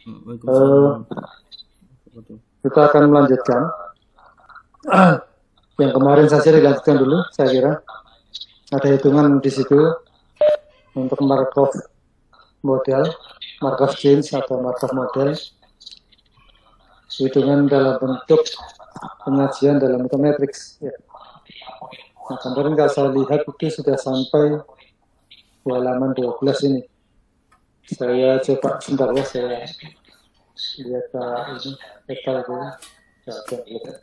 Waalaikumsalam. Kita akan melanjutkan. Yang kemarin saja dilanjutkan dulu, saya kira. Ada hitungan di situ untuk Markov model, Markov chains atau Markov model. Hitungan dalam bentuk penyajian dalam bentuk matriks. Ya. Nah, kemarin kalau saya lihat itu sudah sampai halaman 12 ini. Saya coba sebentar ya, saya lihat ini peta itu.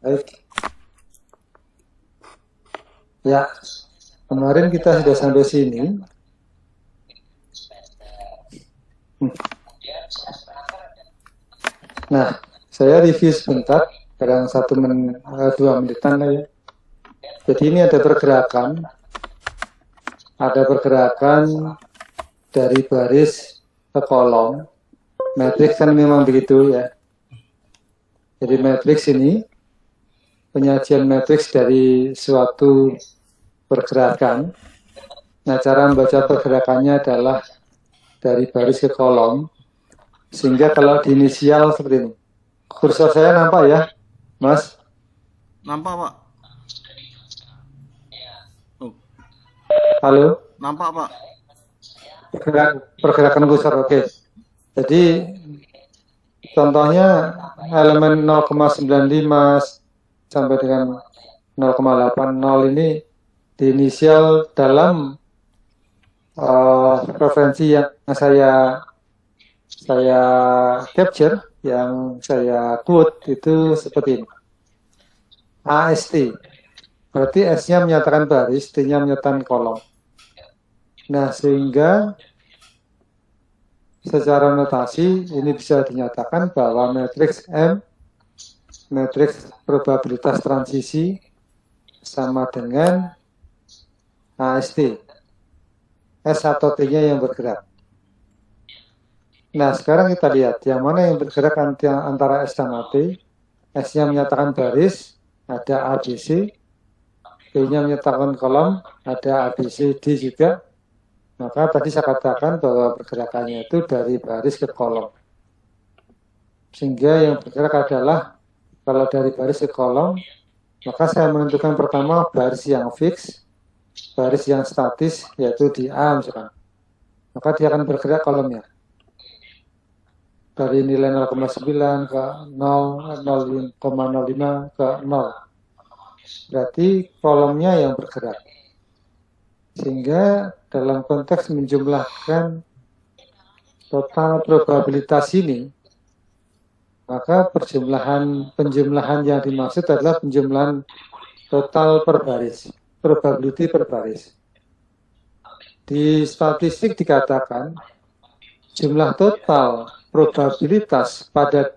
Baik. Ya, kemarin kita sudah sampai sini. Nah, saya review sebentar, kadang 2 menitan lah ya. Jadi ini ada pergerakan dari baris ke kolom. Matriks kan memang begitu ya. Jadi matriks ini penyajian matriks dari suatu pergerakan. Nah, cara membaca pergerakannya adalah dari baris ke kolom. Sehingga kalau di inisial seperti ini. Kursor saya nampak ya, Mas? Nampak, Pak. Halo? Nampak, Pak. Pergerakan kursor, oke. Jadi contohnya elemen 0,95 sampai dengan 0,80 ini di inisial dalam referensi yang saya capture, yang saya quote itu seperti ini. AST, berarti S-nya menyatakan baris, T-nya menyatakan kolom. Nah, sehingga secara notasi ini bisa dinyatakan bahwa matriks M, matriks probabilitas transisi sama dengan AST. S atau T-nya yang bergerak. Nah, sekarang kita lihat yang mana yang bergerak antara S dan T. S-nya menyatakan baris, ada ABC. T-nya menyatakan kolom, ada ABC, D juga. Maka tadi saya katakan bahwa pergerakannya itu dari baris ke kolom. Sehingga yang bergerak adalah kalau dari baris ke kolom, maka saya menentukan pertama baris yang fix, baris yang statis, yaitu di A misalkan. Maka dia akan bergerak kolomnya. Dari nilai 0,9 ke 0, 0,05 ke 0. Berarti kolomnya yang bergerak. Sehingga dalam konteks menjumlahkan total probabilitas ini, maka penjumlahan yang dimaksud adalah penjumlahan total per baris, probability per baris. Di statistik dikatakan jumlah total probabilitas pada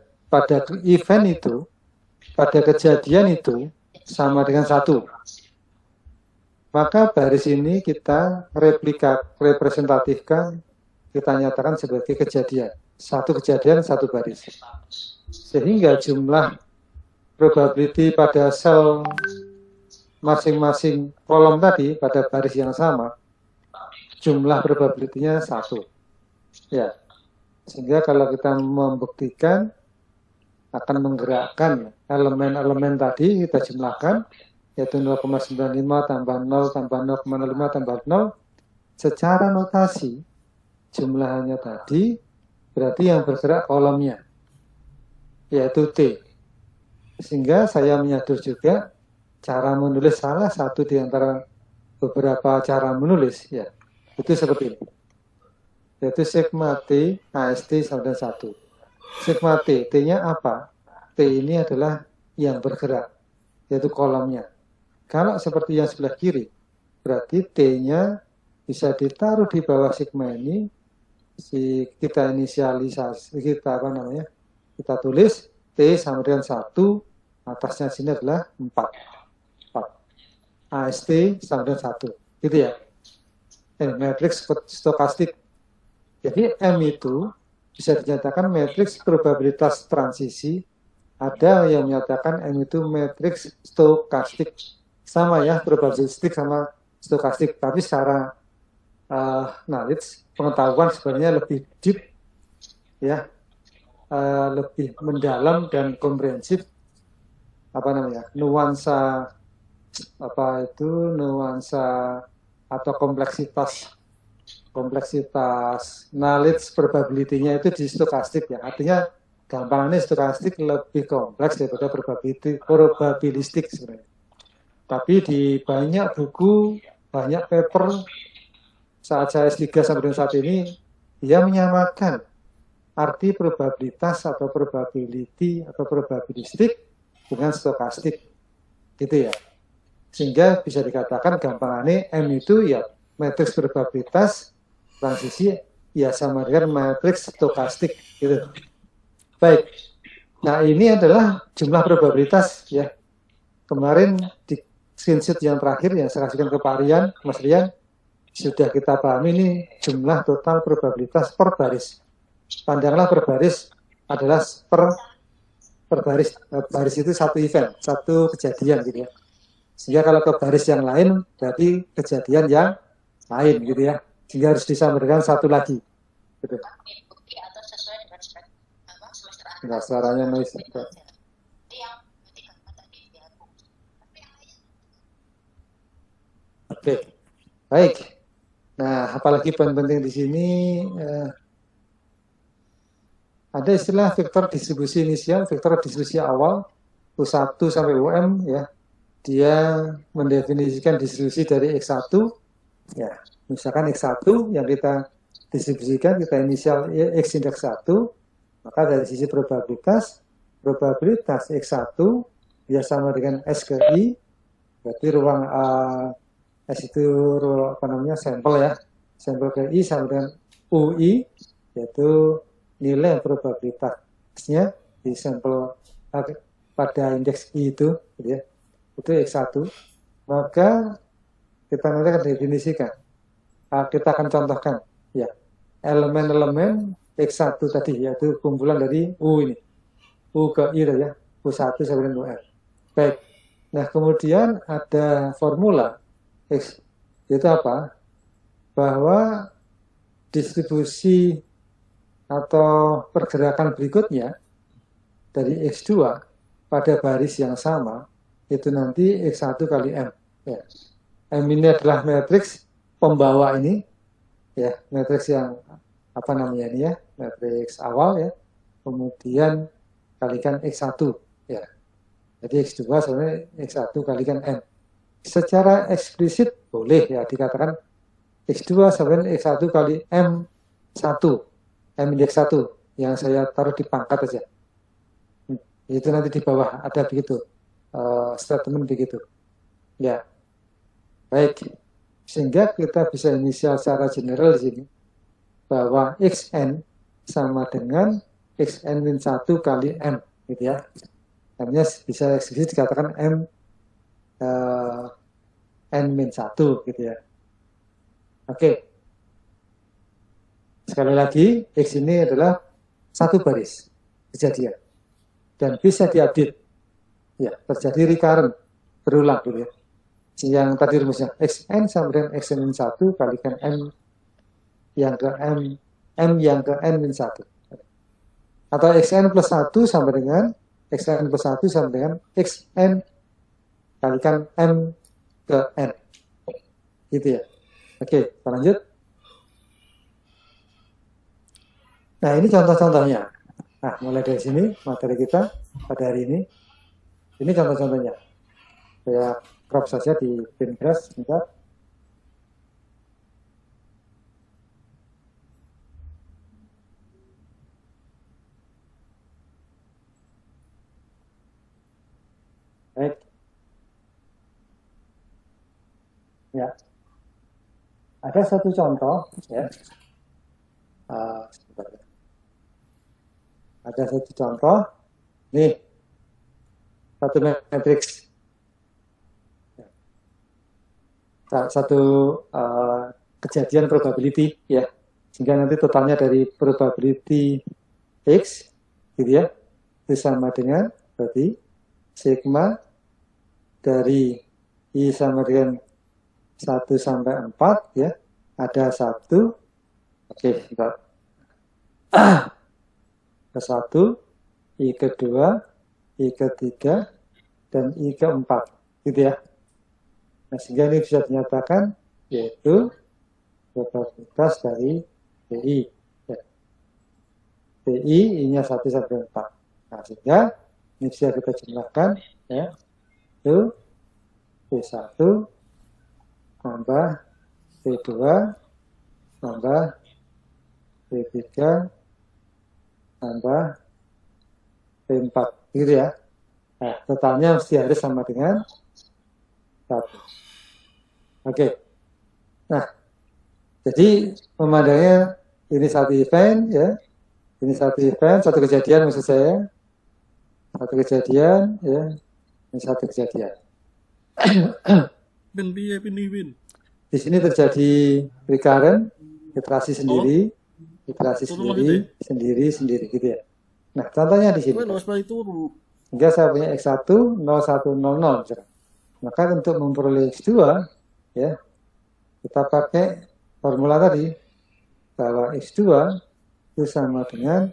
event itu, pada kejadian itu sama dengan 1. Maka baris ini kita representatifkan, kita nyatakan sebagai kejadian. Satu kejadian, satu baris. Sehingga jumlah probability pada sel masing-masing kolom tadi, pada baris yang sama, jumlah probability-nya 1. Ya. Sehingga kalau kita membuktikan, akan menggerakkan elemen-elemen tadi, kita jumlahkan, yaitu 0,95 tambah 0 tambah 0,05 tambah 0, secara notasi jumlahannya tadi berarti yang bergerak kolomnya, yaitu T. Sehingga saya menyadur juga cara menulis salah satu di antara beberapa cara menulis, ya, itu seperti ini, yaitu sigma T AST sama dengan 1. Sigma T, T-nya apa? T ini adalah yang bergerak, yaitu kolomnya. Kalau seperti yang sebelah kiri, berarti T-nya bisa ditaruh di bawah sigma ini, kita inisialisasi, kita tulis T sama dengan 1, atasnya sini adalah 4. AST sama dengan 1, gitu ya. Matriks stokastik. Jadi M itu bisa dinyatakan matriks probabilitas transisi ada yang menyatakan M itu matriks stokastik. Sama ya, probabilistik sama stokastik. Tapi secara knowledge, pengetahuan sebenarnya lebih deep, ya, lebih mendalam dan komprehensif. Apa namanya? Nuansa atau kompleksitas knowledge probability-nya itu di stokastik ya. Artinya gampangnya stokastik lebih kompleks daripada probabilistik sebenarnya. Tapi di banyak buku, banyak paper saat saya S3 sampai dengan saat ini, dia menyamakan arti probabilitas atau probability atau probabilistik dengan stokastik. Gitu ya. Sehingga bisa dikatakan gampangannya M itu ya matriks probabilitas transisi ya sama dengan matriks stokastik gitu. Baik. Nah, ini adalah jumlah probabilitas ya. Kemarin di screenshot yang terakhir yang saya kasihkan ke Pak Rian, Mas Rian, sudah kita pahami ini jumlah total probabilitas per baris. Pandanglah per baris adalah per baris. Baris itu satu event, satu kejadian gitu ya. Sehingga kalau ke baris yang lain berarti kejadian yang lain gitu ya. Sehingga harus disampaikan satu lagi. Gitu. Nah, suaranya noise. Oke, baik. Nah, apalagi poin penting di sini ada istilah vektor distribusi inisial, vektor distribusi awal, U1 sampai UM ya. Dia mendefinisikan distribusi dari X1 ya, misalkan X1 yang kita distribusikan, kita inisial X indeks 1, maka dari sisi probabilitas X1 dia sama dengan S ke I, berarti ruang S itu sampel ya, sampel ke I sama dengan UI, yaitu nilai probabilitasnya di sampel pada indeks I itu gitu ya. Itu X1, maka kita nanti akan definisikan. Kita akan contohkan ya elemen-elemen X1 tadi, yaitu kumpulan dari U ini, U ke I ya, U1 sampai dengan UM. Baik, nah kemudian ada formula X, itu apa? Bahwa distribusi atau pergerakan berikutnya dari X2 pada baris yang sama itu nanti X1 kali M. Ya. M ini adalah matriks pembawa ini, ya, matriks yang ini ya, matriks awal ya, kemudian kalikan X1 ya. Jadi X2 sebenarnya X1 kalikan M. Secara eksplisit boleh ya dikatakan X2 sama X1 kali M1, M indeks 1 yang saya taruh di pangkat aja. Itu nanti di bawah ada begitu. Statement begitu ya. Baik, sehingga kita bisa inisial secara general di sini bahwa Xn sama dengan Xn-1 kali M gitu ya. Namanya bisa eksplisit dikatakan M N-1 gitu ya. Oke, sekali lagi X ini adalah satu baris kejadian dan bisa diupdate ya, terjadi recurrent, berulang gitu ya. Yang tadi rumusnya Xn sama dengan Xn-1 kalikan M yang ke yang ke N-1. Atau Xn plus 1 sama dengan Xn plus 1 sama dengan Xn kalikan M ke N. Gitu ya. Oke, kita lanjut. Nah, ini contoh-contohnya. Nah, mulai dari sini materi kita pada hari ini. Ini contoh-contohnya. Saya crop saja di Pinterest. Sebentar. Baik. Ya. Ada satu contoh. Ya. Ada satu contoh. Nih. Satu matriks. Satu kejadian probability ya, sehingga nanti totalnya dari probability X gitu ya, itu sama dengan Berarti sigma dari I sama dengan 1 sampai 4 ya. Ada 1. Oke, kita ke 1, I kedua, I ketiga, dan I keempat. Gitu ya. Nah, sehingga ini bisa dinyatakan yaitu probabilitas dari TI. Ya. TI, I-nya 1 sampai 4. Nah, sehingga ini bisa kita jumlahkan ya. Itu P1 tambah P2 tambah P3 tambah P4 gitu ya. Nah, totalnya mesti harus sama dengan 1. Oke. Nah, jadi memandangnya ini satu event ya. Ini satu event, satu kejadian maksud saya. Satu kejadian ya. Ini satu kejadian. Win. Di sini terjadi recurrent, iterasi sendiri, iterasi sendiri gitu ya. Nah, contohnya di sini. Hingga saya punya X1 0100 misalkan. Maka untuk memperoleh X2 ya, kita pakai formula tadi bahwa X2 itu sama dengan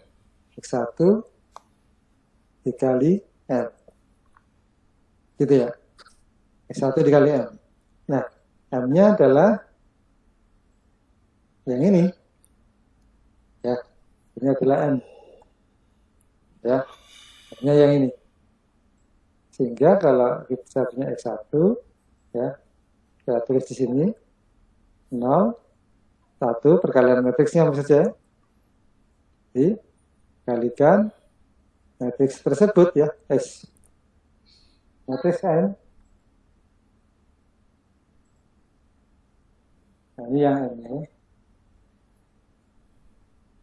X1 dikali M. Gitu ya. X1 dikali M. Nah, M-nya adalah yang ini. Ya, ini adalah M. Ya, M-nya yang ini. Sehingga kalau kita punya X1, ya, kita tulis di sini 0, 1 perkalian matriksnya apa saja, dikalikan matriks tersebut ya, S. Matriks N. Nah, ini yang ini.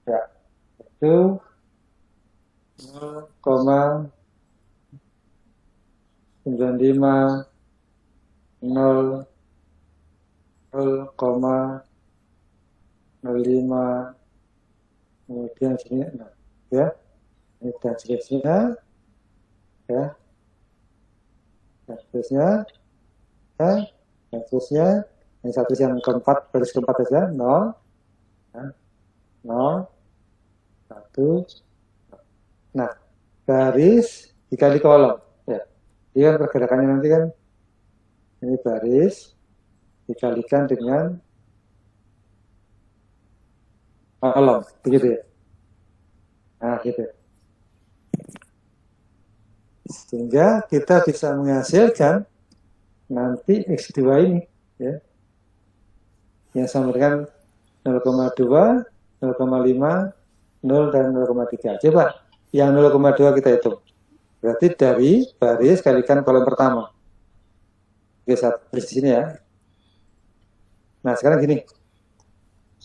Ya, itu 0,95 0,05 kemudian sini 6 ya, ini dan seterusnya ya, dan seterusnya ya, dan seterusnya yang satu yang keempat, baris keempat saja 0 ya, 0 1. Nah, baris dikali kolom ya. Ini kan pergerakannya nanti kan ini baris dikalikan dengan kolom, begitu ya. Nah, gitu. Sehingga kita bisa menghasilkan nanti X2 ini ya, yang sama dengan 0,2, 0,5, 0 dan 0,3. Coba yang 0,2 kita hitung. Berarti dari baris kalikan kolom pertama. Oke, satu di sini ya. Nah, sekarang gini.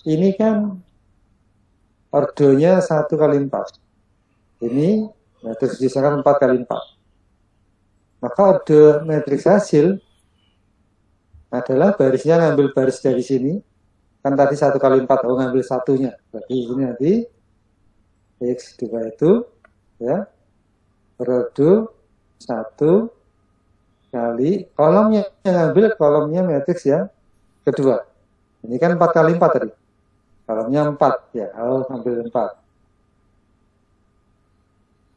Ini kan ordonya 1 kali 4. Ini matriks misalkan 4 kali 4. Maka ordo matriks hasil adalah barisnya ngambil baris dari sini. Kan tadi 1 kali 4, oh ngambil satunya. Berarti ini nanti X2 itu ya ordo 1 kali kolomnya, yang ngambil kolomnya matriks yang kedua. Ini kan 4 kali 4 tadi. Kolomnya 4 ya, oh ambil 4.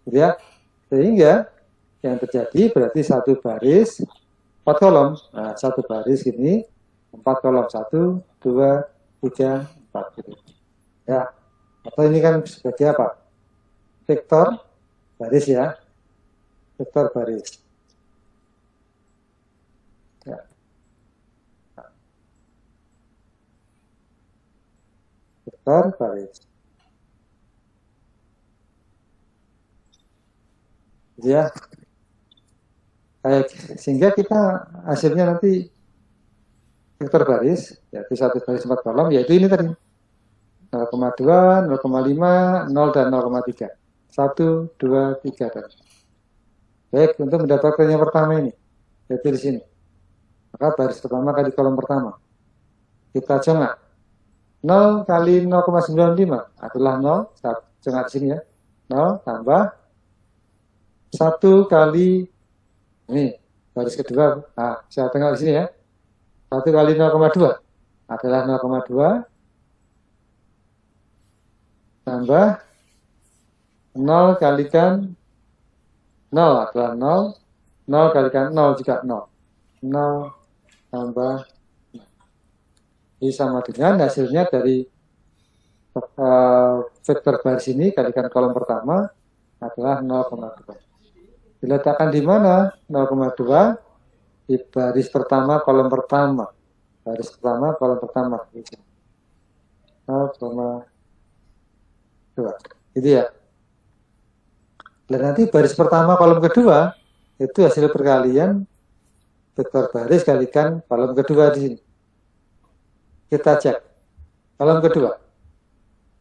Ya, sehingga yang terjadi berarti satu baris 4 kolom. Nah, satu baris ini 4 kolom, 1, 2, 3, 4 gitu. Ya. Atau ini kan sebagai apa? Vektor baris ya. Vektor baris. Ya. Vektor baris. Ya. Baik, sehingga kita hasilnya nanti vektor baris, yaitu satu baris 4 kolom, yaitu ini tadi 0,2, 0,5, 0 dan 0,3. 1, 2, 3 dan. Baik, untuk mendapatkan yang pertama ini, yaitu di sini. Maka baris pertama kali kolom pertama. Kita cengak. 0 kali 0,95 adalah 0. Saya cengak di sini ya. 0 tambah 1 kali, ini baris kedua, nah, saya tengok di sini ya, 1 kali 0,2 adalah 0,2 tambah 0 kalikan 0 adalah 0, 0 kalikan 0 juga 0, 0 tambah, ini sama dengan hasilnya dari vektor baris ini kalikan kolom pertama adalah 0,2. Diletakkan di mana 0,2? Di baris pertama kolom pertama. Baris pertama kolom pertama. 0,2. Gitu ya. Dan nanti baris pertama kolom kedua itu hasil perkalian vektor baris kalikan kolom kedua di sini. Kita cek. Kolom kedua.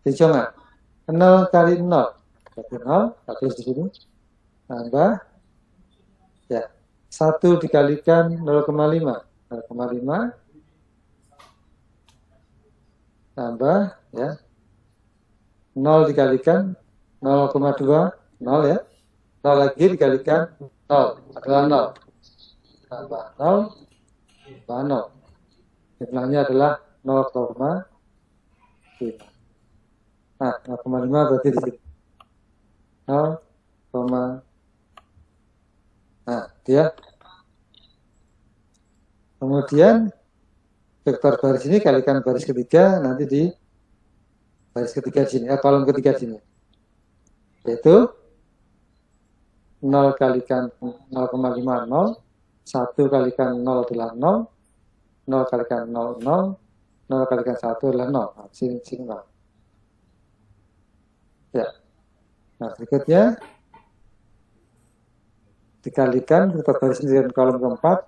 Hitungan. 0 kali 0. Berarti 0. Tulis di sini. Tambah. Ya. 1 dikalikan 0,5. 0,5. Tambah. Ya. 0 dikalikan 0,2. 0 ya. 0 lagi dikalikan 0. Adalah 0. Tambah 0. Tambah 0. Jumlahnya adalah 0,5. Nah, 0,5 berarti di sini. 0, nah, dia. Kemudian vektor baris ini kalikan baris ketiga nanti di baris ketiga di sini, kolom ketiga di sini. Yaitu 0 kalikan 0,5 0, 1 kalikan 0 adalah 0, 0 kalikan 0 0, 0 kalikan 1 adalah 0. Nah, sini 0. Ya. Nah, berikutnya dikalikan vektor baris dengan kolom keempat,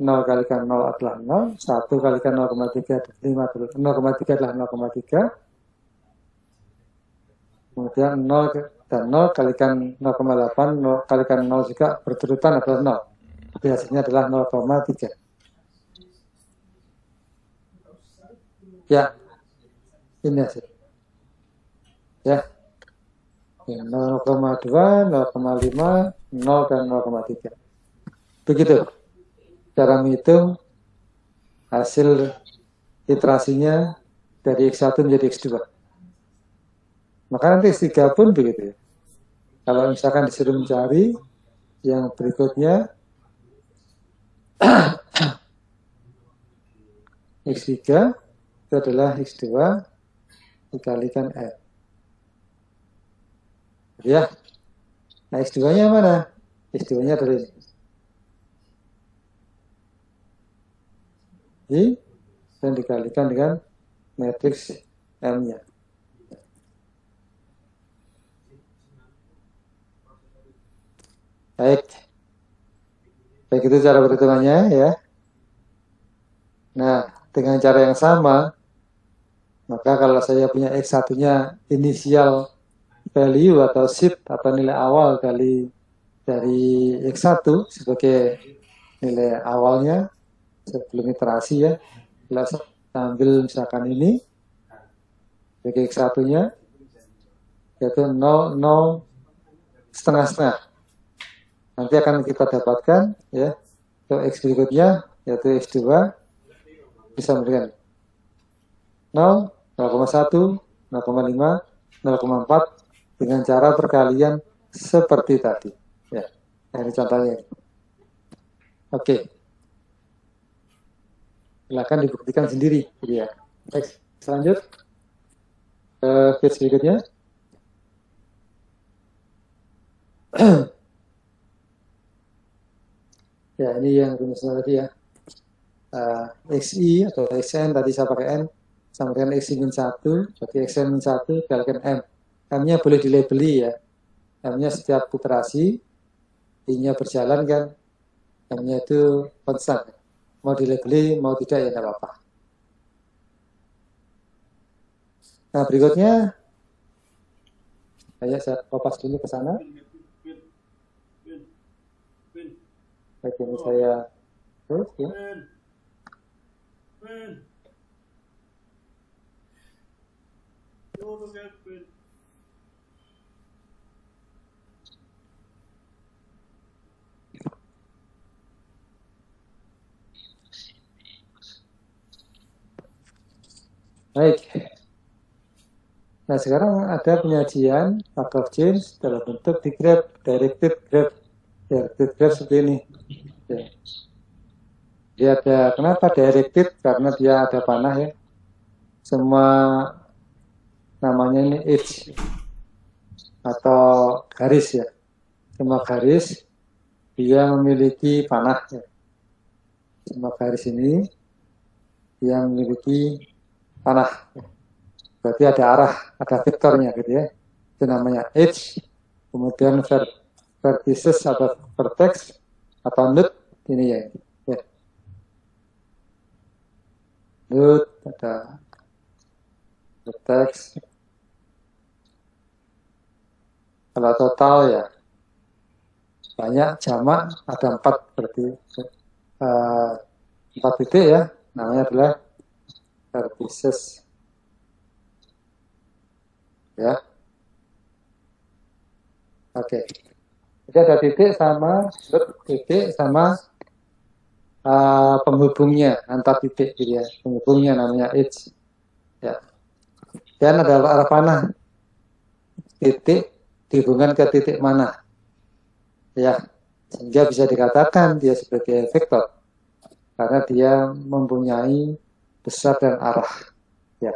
0 kalikan 0 adalah 0, 1 kalikan 0,3 adalah 0,3, kemudian 0 dan 0 kalikan 0,8, 0 kalikan 0 juga berturutan adalah 0. Jadi hasilnya adalah 0,3. Ya, ini hasil. Ya, 0,2, 0,5, 0 dan 0,3. Begitu cara menghitung hasil iterasinya dari X1 menjadi X2. Maka nanti X3 pun begitu ya. Kalau misalkan disuruh mencari yang berikutnya X3 itu adalah X2 dikalikan N. Ya. Nah, X2-nya mana? X2-nya dari ini. Dan dikalikan dengan matriks M-nya. Baik. Baik, itu cara perhitungannya ya. Nah, dengan cara yang sama, maka kalau saya punya X1-nya inisial value atau SIP atau nilai awal dari X1 sebagai nilai awalnya sebelum iterasi ya. Kalau saya ambil misalkan ini sebagai X1-nya yaitu 0, 0, setengah-setengah. Nanti akan kita dapatkan ya untuk X berikutnya yaitu X2 bisa memberikan 0, 0,1, 0,5, 0,4 dengan cara perkalian seperti tadi. Ya, ini contohnya. Oke. Silakan dibuktikan sendiri. Ya. Next, selanjut ke page berikutnya. Ya, ini yang rumusnya tadi ya. XI atau XN tadi saya pakai N sama dengan XI min 1, berarti XN min 1 dikalikan M. M-nya boleh dilabeli ya. M-nya setiap iterasi, I-nya berjalan kan, M-nya itu konstan. Mau dilabeli, mau tidak ya tidak apa-apa. Nah, berikutnya, saya kopas dulu ke sana. Baik, ini saya terus ya. Baik. Nah, sekarang ada penyajian part of change dalam bentuk di graph, directed graph. Directed graph seperti ini. Ya. Dia ada, kenapa directed? Karena dia ada panah ya. Semua namanya ini edge atau garis ya. Semua garis dia memiliki panah ya. Semua garis ini dia memiliki panah. Berarti ada arah, ada vektornya gitu ya. Itu namanya edge. Kemudian vertices atau vertex atau node ini ya. Node ada vertex. Kalau total ya banyak, jamak ada 4 berarti 4 titik ya. Namanya adalah vertices. Ya, oke. Jadi ada titik sama titik sama penghubungnya antar titik gitu ya. Penghubungnya namanya edge. Ya. Dan ada arah panah. Titik dihubungkan ke titik mana? Ya, sehingga bisa dikatakan dia sebagai vektor karena dia mempunyai besar dan arah. Ya,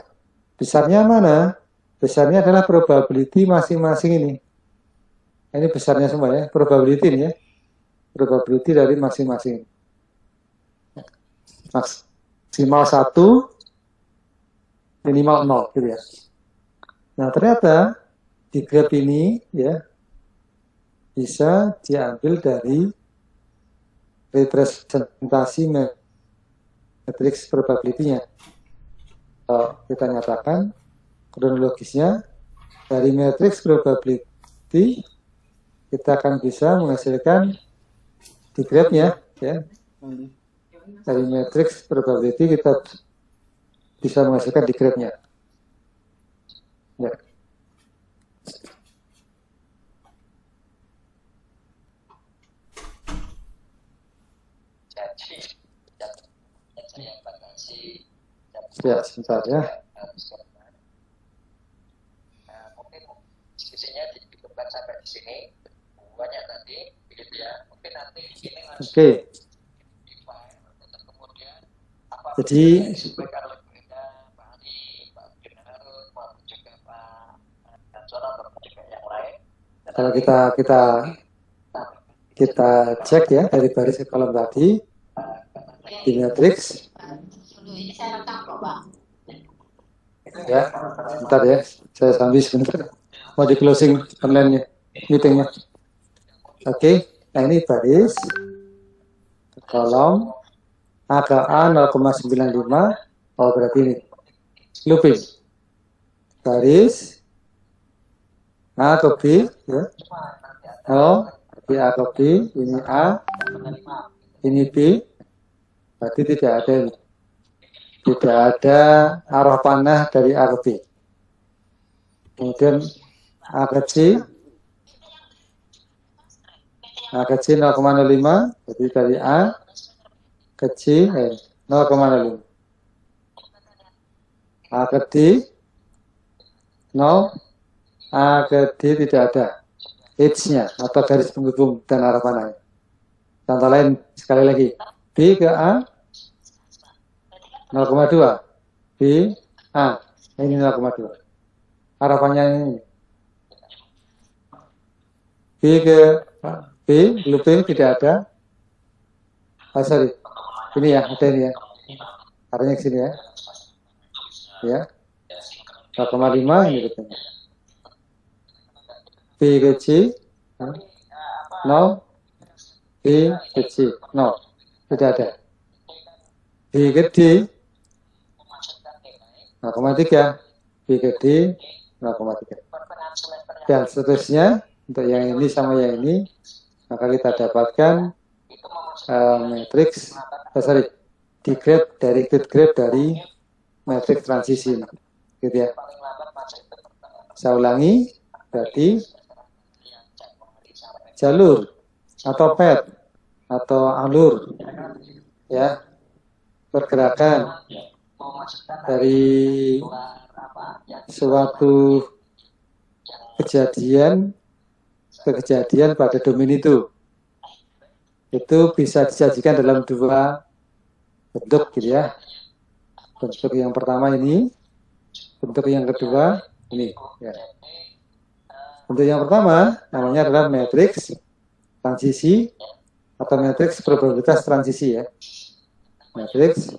besarnya mana? Besarnya adalah probability masing-masing ini. Ini besarnya semua ya, probability ini ya. Probability dari masing-masing. Maksimal 1, minimal 0 gitu ya. Nah, ternyata di graph ini ya bisa diambil dari representasi matriks probability-nya. Kita nyatakan kronologisnya dari matriks probability kita akan bisa menghasilkan di graph-nya ya. Dari matriks probability kita bisa menghasilkan di graph-nya. Ya. Ya, sebentar ya. Mungkin diskusinya dicukupkan sampai di sini. Banyak tadi, begitu ya. Mungkin nanti di sini langsung Oke. kemudian apa Jadi disampaikan oleh Pak Ali, Pak Junarut, maupun juga Pak Dansono ataupun juga yang lain. kalau kita cek ya dari baris ke kolom tadi di matriks. Ini saya rekam kok, Pak. Ya, sebentar ya, saya sambil sebentar. Mau di closing online meetingnya. Oke, nah ini baris kolom A ke A 0,95. Oh berarti ini looping baris A ke B ya. Oh, B A ke B, ini A, ini B. Berarti tidak ada ini. Tidak ada arah panah dari A ke B. Kemudian A ke C, A ke C 0,05, jadi dari A ke C 0,05. A ke D 0, A ke D tidak ada edge-nya atau garis penghubung dan arah panahnya. Contoh lain sekali lagi, B ke A 0,2, B, A, ini 0,2. Harapannya ini. B ke B, looping tidak ada. Sorry, ini ya, ada ini ya. Arahnya ke sini ya. Ya, 0,5 ini loopingnya. B ke C, 0, B ke C, 0, tidak ada. B ke D, 0,3, B ke D 0,3. Dan seterusnya untuk yang ini sama yang ini, maka kita dapatkan matriks di graph directed graph dari matriks transisi ini, gitu ya. Saya ulangi, berarti jalur atau path atau alur ya pergerakan memasukkan dari luar apa yang suatu kejadian ke kejadian pada domain itu bisa disajikan dalam dua bentuk gitu ya. Bentuk yang pertama ini, bentuk yang kedua ini ya. Bentuk yang pertama namanya adalah matriks transisi atau matriks probabilitas transisi ya. Matriks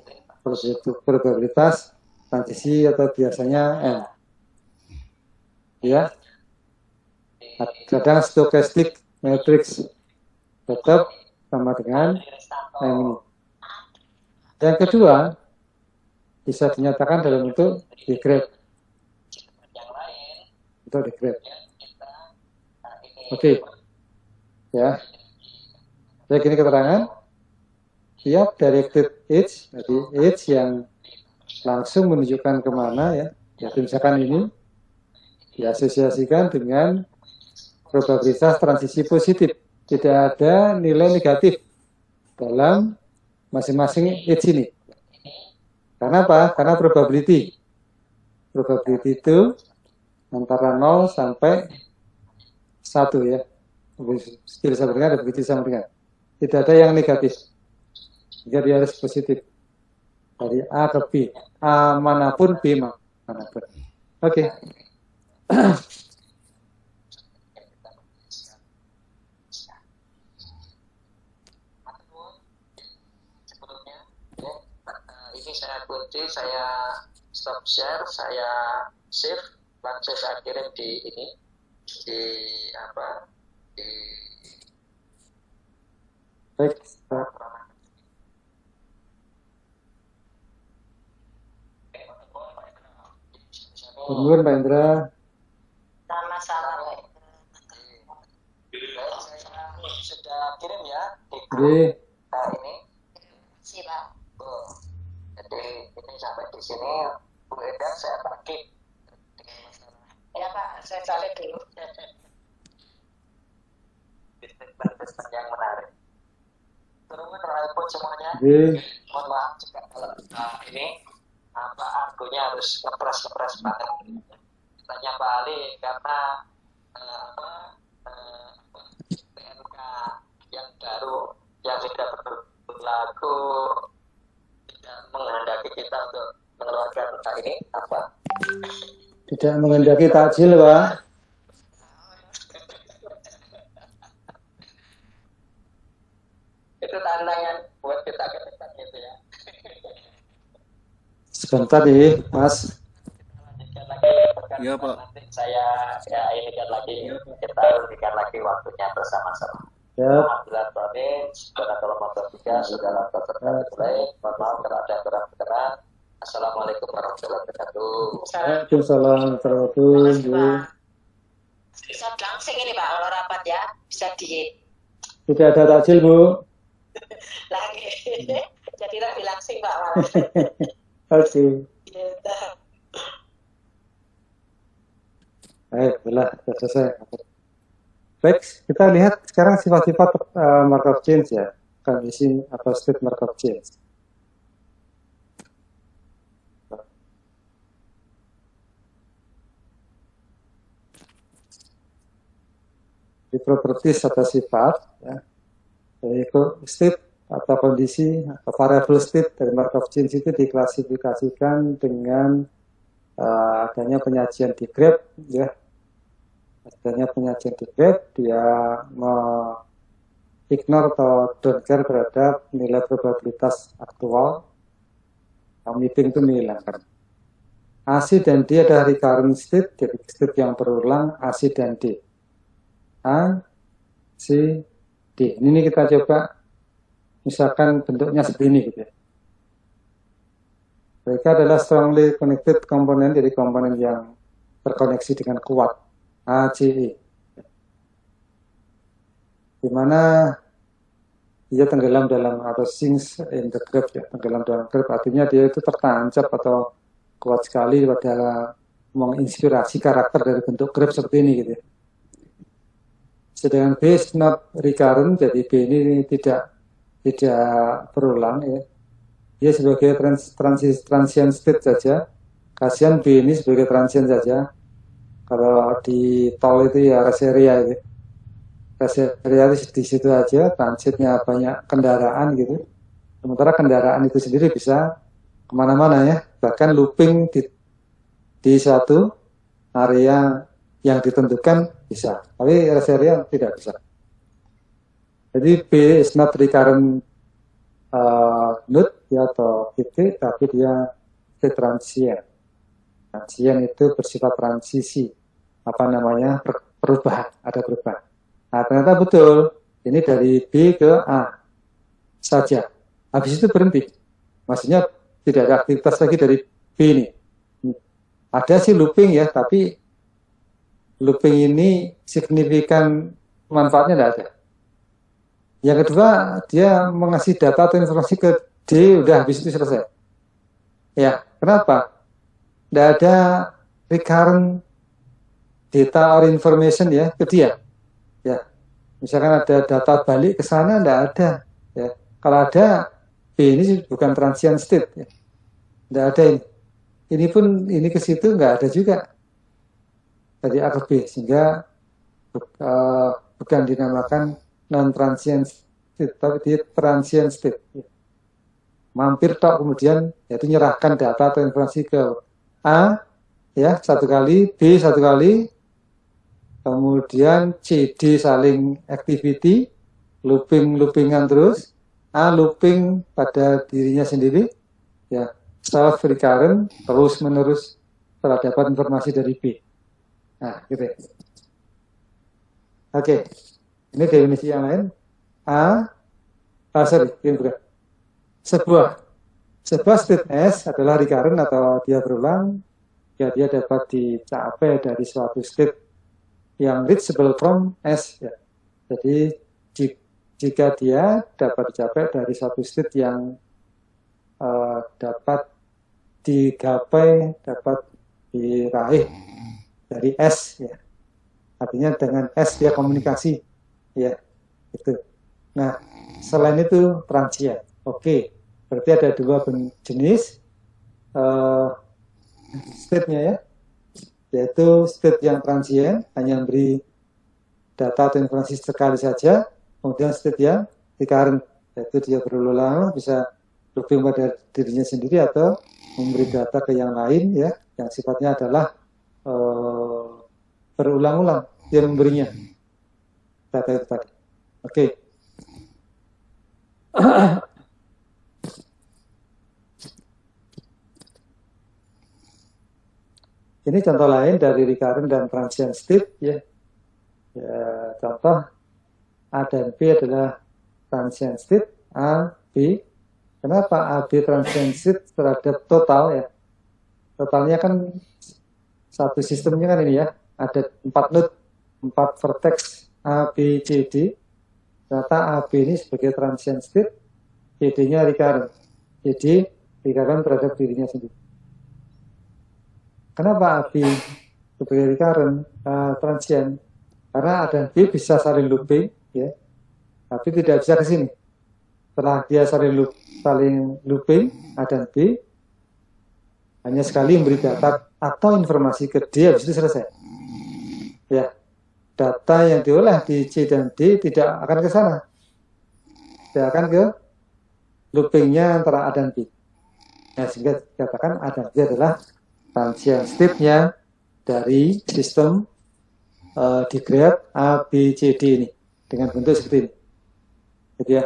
probabilitas transisi atau biasanya M. Ya. Kadang stochastic matrix tetap sama dengan M ini. Yang kedua bisa dinyatakan dalam bentuk degrade. Bentuk degrade. Oke. Ya. Jadi ini keterangan. Tiap directed edge, jadi edge yang langsung menunjukkan kemana ya. Jadi misalkan ini diasosiasikan dengan probabilitas transisi positif. Tidak ada nilai negatif dalam masing-masing edge ini. Karena apa? Karena probability. Probability itu antara 0 sampai 1 ya. Begitu sama dengan, begitu sama dengan. Tidak ada yang negatif. Jadi harus positif. Dari A ke B. A manapun, B manapun. Oke. Ini saya kunci, saya stop share, saya save, langsung saya kirim di ini, di apa, di Baik. Kemudian Pak Indra. Sama-sama. saya sudah kirim ya di Jadi, ini. Siap. Jadi ini sampai di sini, Bu Eda saya bagi. Ya Pak, saya balik dulu. Bisnis yang menarik. Terus telepon semuanya. jadi Mohon maaf juga kalau ini apa argonya harus ngepres banget. Tanya Pak Ali karena PNK yang baru yang sudah berlaku tidak menghendaki kita untuk mengeluarkan ini apa? tidak menghendaki takjil, Pak. Itu tantangan buat kita ke depan gitu ya. Sebentar nih, Mas. Lanjutkan lagi. Iya, Pak. Nanti saya ini kan lagi kita berikan lagi waktunya bersama-sama. Ya, Alhamdulillah, amin. Saudara kalau saudara mulai. Mohon maaf kalau ada kurang-kurang. Assalamualaikum warahmatullahi wabarakatuh. Waalaikumsalam warahmatullahi wabarakatuh. Bisa langsing ini Pak, kalau rapat ya. Bisa diet. Tidak ada takjil, Bu. Lagi. Jadi lebih langsing Pak. Oke. Gitu. Baik, sudah selesai. Baik, kita lihat sekarang sifat-sifat Markov chain ya. Kondisi atau state Markov chain. Di properties atau sifat, ya, yaitu state atau kondisi atau variable state dari Markov chain itu diklasifikasikan dengan adanya penyajian di graph, ya. Adanya penyajian di graph, dia ignore atau don't care terhadap nilai probabilitas aktual. Omitting itu menghilangkan. A, C, dan D adalah recurrent state, jadi state yang berulang A, C, dan D. A, C, D. Ini kita coba, misalkan bentuknya segini gitu ya. Mereka adalah strongly connected komponen, jadi komponen yang terkoneksi dengan kuat. A, C, E. Di mana dia tenggelam dalam atau sinks in the graph, ya. Tenggelam dalam graph artinya dia itu tertancap atau kuat sekali pada menginspirasi karakter dari bentuk graph seperti ini gitu ya. Sedangkan B is not recurrent, jadi B ini tidak berulang ya. B dia sebagai transient state saja. Kasihan B ini sebagai transient saja. Kalau di tol itu ya rest area itu. Rest area di situ aja, transitnya banyak kendaraan gitu. Sementara kendaraan itu sendiri bisa kemana-mana ya, bahkan looping di suatu area yang ditentukan bisa, tapi rest area tidak bisa. Jadi B is not recurrent node ya, atau titik, tapi dia state transient. Transient itu bersifat transisi, apa namanya, perubahan, ada perubahan. Nah ternyata betul, ini dari B ke A saja. Habis itu berhenti. Maksudnya tidak ada aktivitas lagi dari B ini. Ada sih looping ya, tapi looping ini signifikan manfaatnya tidak ada. Yang kedua, dia mengasih data atau informasi ke D, udah habis itu selesai. Ya, kenapa? Tidak ada recurrent data or information ya ke dia. Ya, misalkan ada data balik ke sana, tidak ada. Ya, kalau ada, B ini bukan transient state. Ya. Tidak ada ini. Ini pun ini ke situ nggak ada juga. Dari A ke B, sehingga bukan dinamakan non-transient state, tapi dia transient state. Mampir tok, kemudian yaitu nyerahkan data atau informasi ke A, ya satu kali, B satu kali, kemudian C, D saling activity, loopingan terus, A looping pada dirinya sendiri, ya self recurrent, terus menerus setelah dapat informasi dari B. Nah, gitu. Oke, ini definisi yang lain. Bukan. Sebuah state S adalah recurrent atau dia berulang, ya dia dapat dicapai dari suatu state yang reachable from S. Ya. Jadi jika dia dapat dicapai dari suatu state yang dapat digapai, dapat diraih dari S, ya. Artinya dengan S dia komunikasi, ya itu. Nah, selain itu transient. Oke, berarti ada dua jenis state-nya ya, yaitu state yang transient, hanya memberi data atau informasi sekali saja, kemudian state yang recurrent, yaitu dia berulang, bisa looping pada dirinya sendiri atau memberi data ke yang lain ya, yang sifatnya adalah berulang-ulang dia memberinya data itu tadi. Oke. Ini contoh lain dari recurrent dan transient state ya. Contoh A dan B adalah transient state, A, B. Kenapa A, B transient state terhadap total ya? Totalnya kan satu sistemnya kan ini ya, ada 4 node, 4 vertex A, B, C, D. Ternyata A, B ini sebagai transient state, CD-nya recurrent. CD recurrent terhadap dirinya sendiri. Kenapa A, B sebagai recurrent transient? Karena A dan B bisa saling looping, ya, tapi tidak bisa ke sini. Setelah dia saling looping A dan B, hanya sekali memberi data atau informasi ke D, habis itu selesai. Ya, data yang diolah di C dan D tidak akan ke sana, tidak akan ke loopingnya antara A dan B. Nah, sehingga dikatakan A dan B adalah transient state-nya dari sistem digrad A, B, C, D ini dengan bentuk seperti ini. Jadi ya.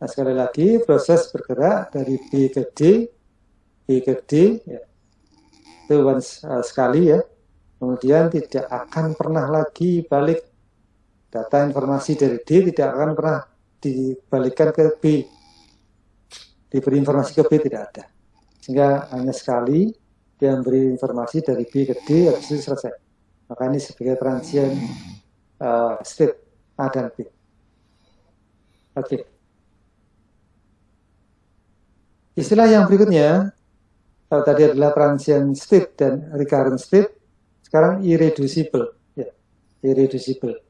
Nah, sekali lagi proses bergerak dari B ke D, B ke D, ya. Itu sekali ya. Kemudian tidak akan pernah lagi balik data informasi dari D, tidak akan pernah dibalikkan ke B, diberi informasi ke B, tidak ada. Sehingga hanya sekali dia memberi informasi dari B ke D, habis itu selesai. Maka ini sebagai transient state A dan B. Oke. Istilah yang berikutnya, kalau tadi adalah transient state dan recurrent state, sekarang irreducible. Ya, irreducible.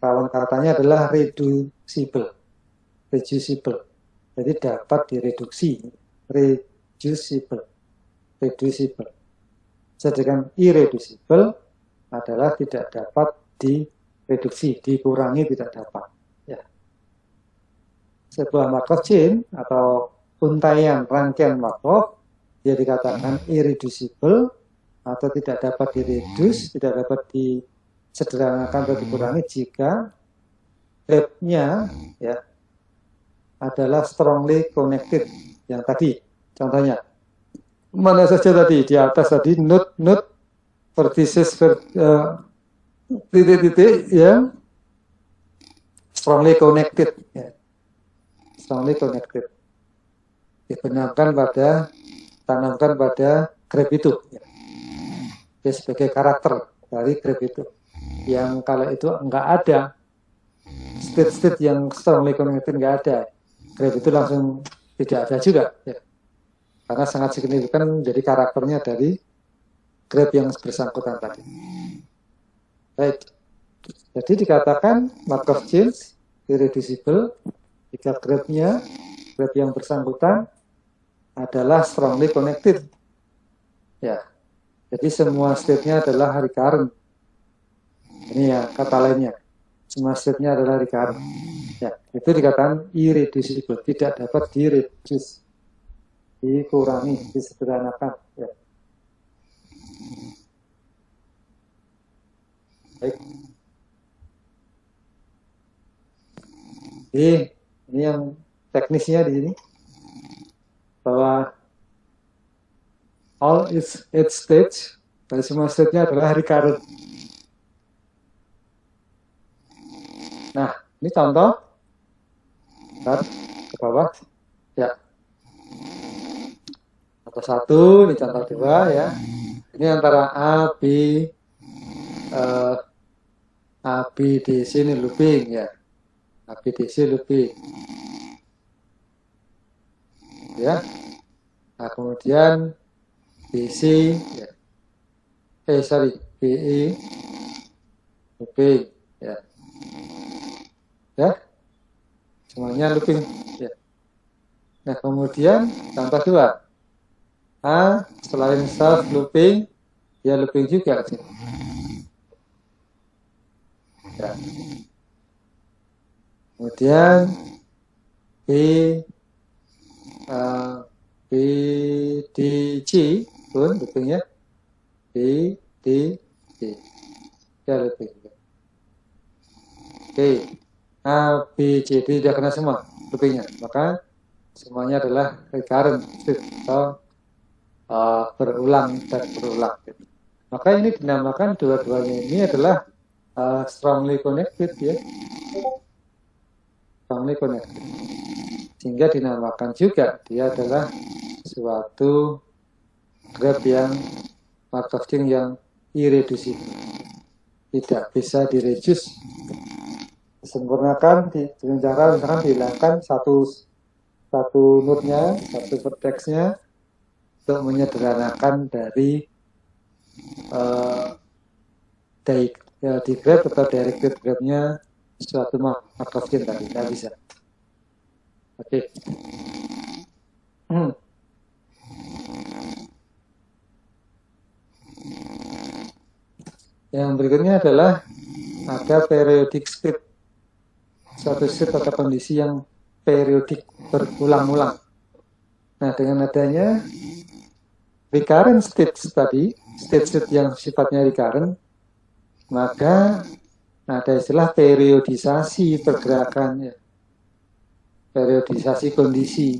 Kawan katanya adalah reducible. Reducible. Jadi dapat direduksi, reducible. Sedangkan irreducible adalah tidak dapat direduksi, dikurangi, tidak dapat. Ya. Sebuah Markov chain atau untaian rangkaian Markov dia dikatakan irreducible atau tidak dapat diredus, tidak dapat disederhanakan atau dikurangi jika graph-nya ya adalah strongly connected. Yang tadi contohnya mana saja tadi di atas tadi node vertices titik-titik yang strongly connected ya. Strongly connected tanamkan pada graph itu ya. Dia sebagai karakter dari graph itu yang kalau itu enggak ada state yang strongly connected, enggak ada, graph itu langsung tidak ada juga ya. Karena sangat signifikan menjadi karakternya dari graph yang bersangkutan tadi. Baik. Jadi dikatakan Markov chains irreducible jika graph yang bersangkutan adalah strongly connected. Ya. Jadi semua state-nya adalah recurrent. Ini ya kata lainnya. Semua state-nya adalah recurrent. Ya, itu dikatakan irreducible, tidak dapat direduce, dikurangi, disederhanakan. Ya. Baik. Jadi ini yang teknisnya di sini bahwa all its states dari semua state-nya adalah recurrent. Nah, ini contoh. Bentar, ke bawah. Ya. Contoh 1, ini contoh 2 ya. Ini antara A, B, D, C ini looping ya. A, B, D, C looping. Ya. Nah, kemudian BC ya. BE looping ya. Ya. Semuanya looping ya. Nah, kemudian contoh 2. A selain self looping dia looping juga sih. Ya. Kemudian B, D, C pun loopingnya B, D, C ya looping. Oke, A, B, C, D dia kena semua loopingnya, maka semuanya adalah recurrent atau berulang dan berulang. Maka ini dinamakan dua-duanya ini adalah strongly connected ya, strongly connected. Sehingga dinamakan juga dia adalah suatu graph yang Markov chain yang irreducible, tidak bisa direduce, disempurnakan dengan cara misalkan dihilangkan satu node-nya, satu vertex-nya untuk menyederhanakan dari di graph atau directed graph-nya suatu Markov chain tadi, tidak bisa. Oke. Yang berikutnya adalah ada periodic state, suatu state atau kondisi yang periodik berulang-ulang. Nah, dengan adanya recurrent states tadi, state yang sifatnya recurrent, maka ada istilah periodisasi pergerakannya, periodisasi kondisi,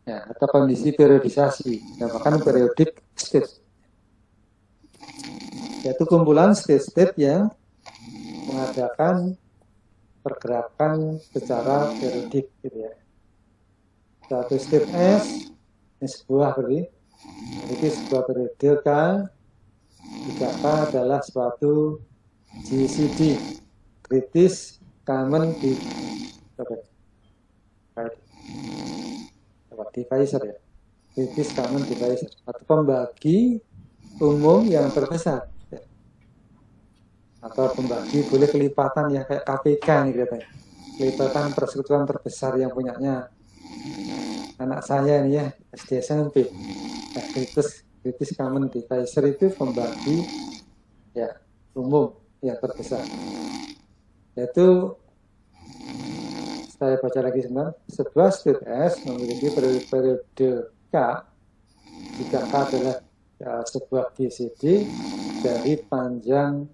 ya, atau kondisi periodisasi, bahkan periodic state, yaitu kumpulan state-state yang mengadakan pergerakan secara periodik, gitu ya. Satu state S, ini sebuah berarti sebuah periode K, jika K adalah suatu GCD, kritis common divisor ya, kritis common divisor atau pembagi umum yang terbesar ya. Atau pembagi boleh kelipatan ya, kayak KPK nih katanya, kelipatan persekutuan terbesar yang punyanya anak saya ini ya SD SMP. Nah, kritis common divisor itu pembagi ya umum yang terbesar. Yaitu saya baca lagi sebentar. Sebuah state S memiliki periode K jika K adalah sebuah GCD dari panjang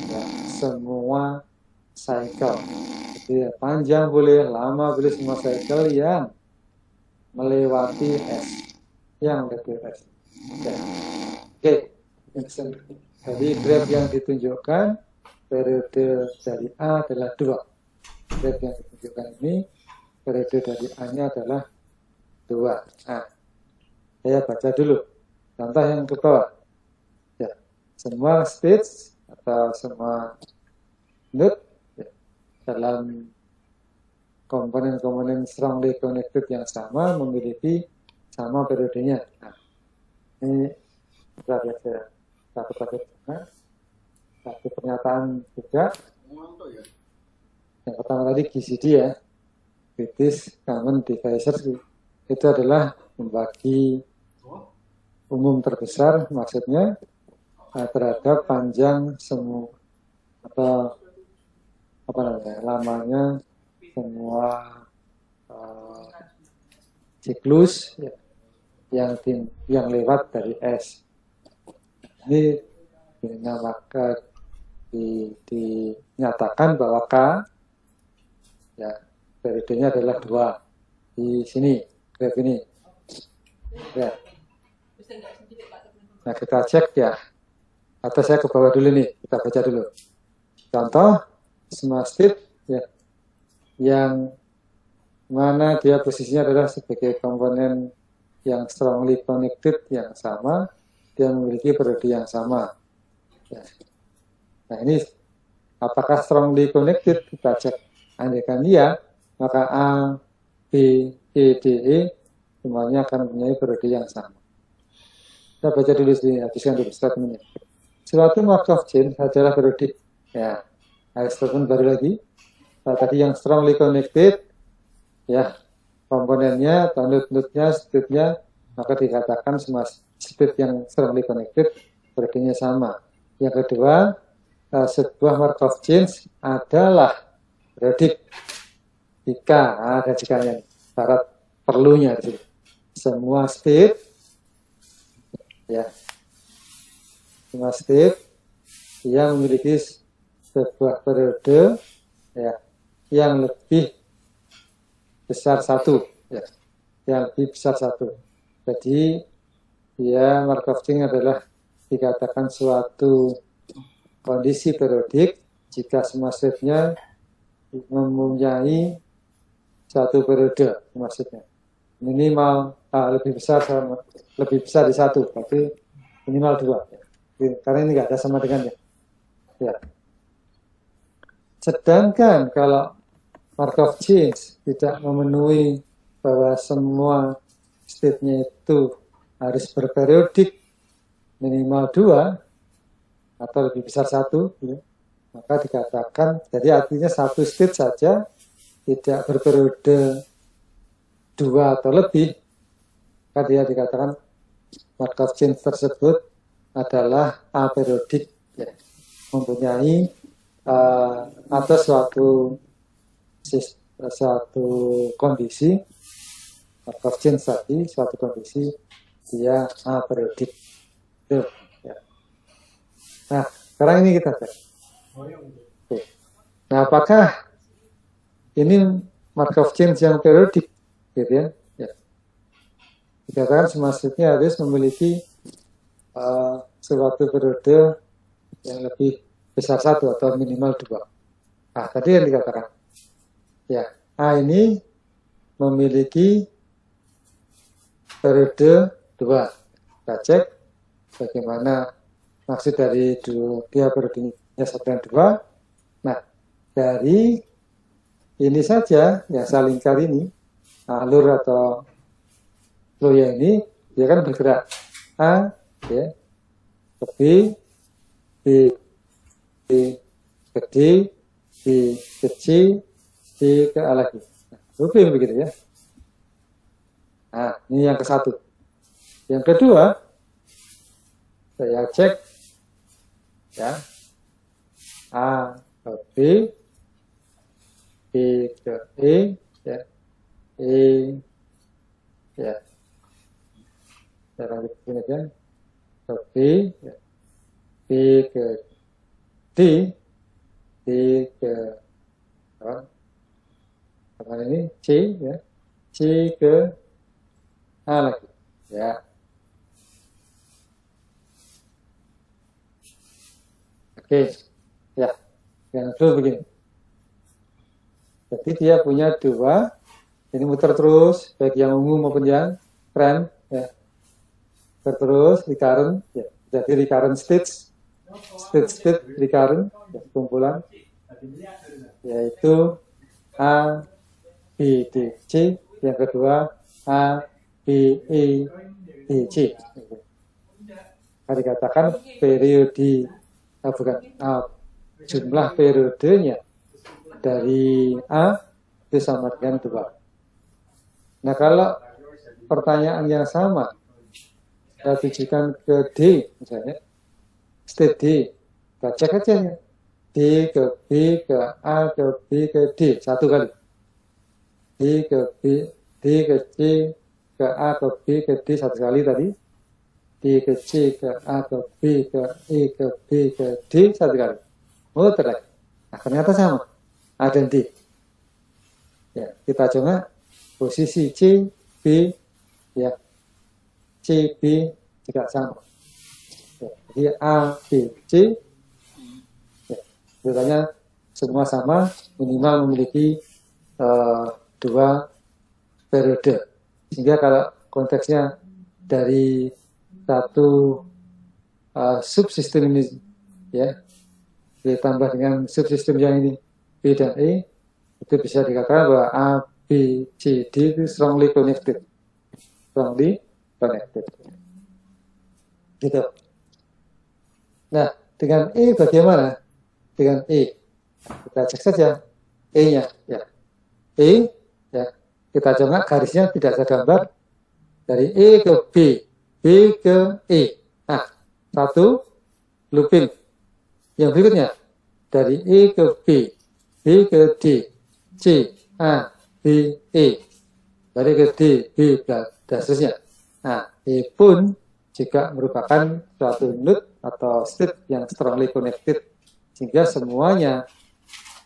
ya, semua cycle. Jadi ya, panjang boleh, lama boleh, semua cycle yang melewati S, yang lebih S. Ya. Oke. Jadi graf yang ditunjukkan periode dari A adalah 2. Graf yang ditunjukkan ini periode dari A-nya adalah 2. Nah, saya baca dulu. Contoh yang ke bawah. Ya, semua stage atau semua node ya, dalam komponen-komponen strongly connected yang sama memiliki sama periodenya. Nah, ini kita lihat satu pernyataan juga. Yang pertama tadi GCD ya, kritis common divisor itu adalah membagi umum terbesar, maksudnya terhadap panjang semua atau apa namanya lamanya semua siklus ya, yang lewat dari S. Ini dinamakan dinyatakan bahwa K ya periodenya adalah 2 di sini graf ini ya. Nah kita cek ya, atau saya ke bawah dulu nih, kita baca dulu contoh smart state ya, yang mana dia posisinya adalah sebagai komponen yang strongly connected yang sama, dia memiliki periode yang sama ya. Nah ini apakah strongly connected, kita cek. Andaikan iya, maka A, B, E, D, E semuanya akan mempunyai periode yang sama. Kita baca dulu sini, habiskan dulu statementnya. Suatu Markov chain adalah periodik. Ya, statement baru lagi. Nah, tadi yang strongly connected, ya komponennya, node-nya, state-nya, maka dikatakan semua state yang strongly connected periodenya sama. Yang kedua, sebuah Markov chain adalah periodik jika ada jikanya syarat perlunya di semua state ya, semua state yang memiliki sebuah periode ya yang lebih besar 1 ya, yang lebih besar 1. Jadi ya Markov chain adalah dikatakan suatu kondisi periodik jika semua state-nya mempunyai satu periode, maksudnya minimal lebih besar di 1, tapi minimal 2 ya. Karena ini nggak ada sama dengannya ya. Sedangkan kalau Markov chain tidak memenuhi bahwa semua state-nya itu harus berperiodik minimal 2 atau lebih besar 1 ya, maka dikatakan, jadi artinya satu state saja tidak berperiode 2 atau lebih, maka dia dikatakan Markov chain tersebut adalah aperiodic ya, mempunyai atau suatu kondisi Markov chain tadi, suatu kondisi dia aperiodic ya. Nah sekarang ini kita cek. Nah, apakah ini Markov chain yang periodik, gitu ya? Ya. Dikatakan semua state-nya harus memiliki suatu periode yang lebih besar 1 atau minimal 2. Nah, tadi yang dikatakan, ya, A ini memiliki periode 2. Kita cek bagaimana maksud dari dia periodenya 1 dan 2. Nah, dari ini saja yang salingkar ini, alur atau flow yang ini, dia kan bergerak A ya, ke B, B ke D, D ke C, D ke A lagi. Nah, looping begitu ya. ini yang ke satu. Yang kedua, saya cek ya A ke B, B ke E, ya, E, ya, saya lanjut begini kan, ke B, ya. B ke D, D ke apa ini C, ya, C ke A lagi, ya. Oke, ya, yang dulu begini. Jadi dia punya dua, ini muter terus, baik yang ungu maupun yang krem, ya, terus recurrent, ya, jadi recurrent state recurrent, ya, kumpulan, yaitu A, B, D, C, yang kedua A, B, E, D, C. Dikatakan periode, jumlah periodenya dari A itu sama dengan 2. Nah, kalau pertanyaan yang sama kita tujukan ke D, misalnya state D, kita cek aja ya. D ke B ke A ke B ke D satu kali, D ke B, D ke C ke A ke B ke D satu kali tadi, D ke C ke A ke B ke E ke B ke D satu kali, muter lagi. Nah, ternyata sama, A dan D. Ya, kita coba posisi C, B, ya, C, B juga sama. Ya, jadi A, B, C, ya, biasanya semua sama, minimal memiliki 2 periode. Sehingga kalau konteksnya dari satu subsistem ini, ya, ditambah dengan subsistem yang ini B dan E, itu bisa dikatakan bahwa A, B, C, D itu strongly connected. Gitu. Nah, dengan E bagaimana? Dengan E, kita cek saja E-nya, ya. E, ya, kita coba garisnya tidak saya gambar dari E ke B, B ke E. Nah, satu looping. Yang berikutnya dari E ke B, B ke D, C, A, B, E, dari ke D, B, dan seterusnya. Nah, E pun juga merupakan suatu node atau state yang strongly connected, sehingga semuanya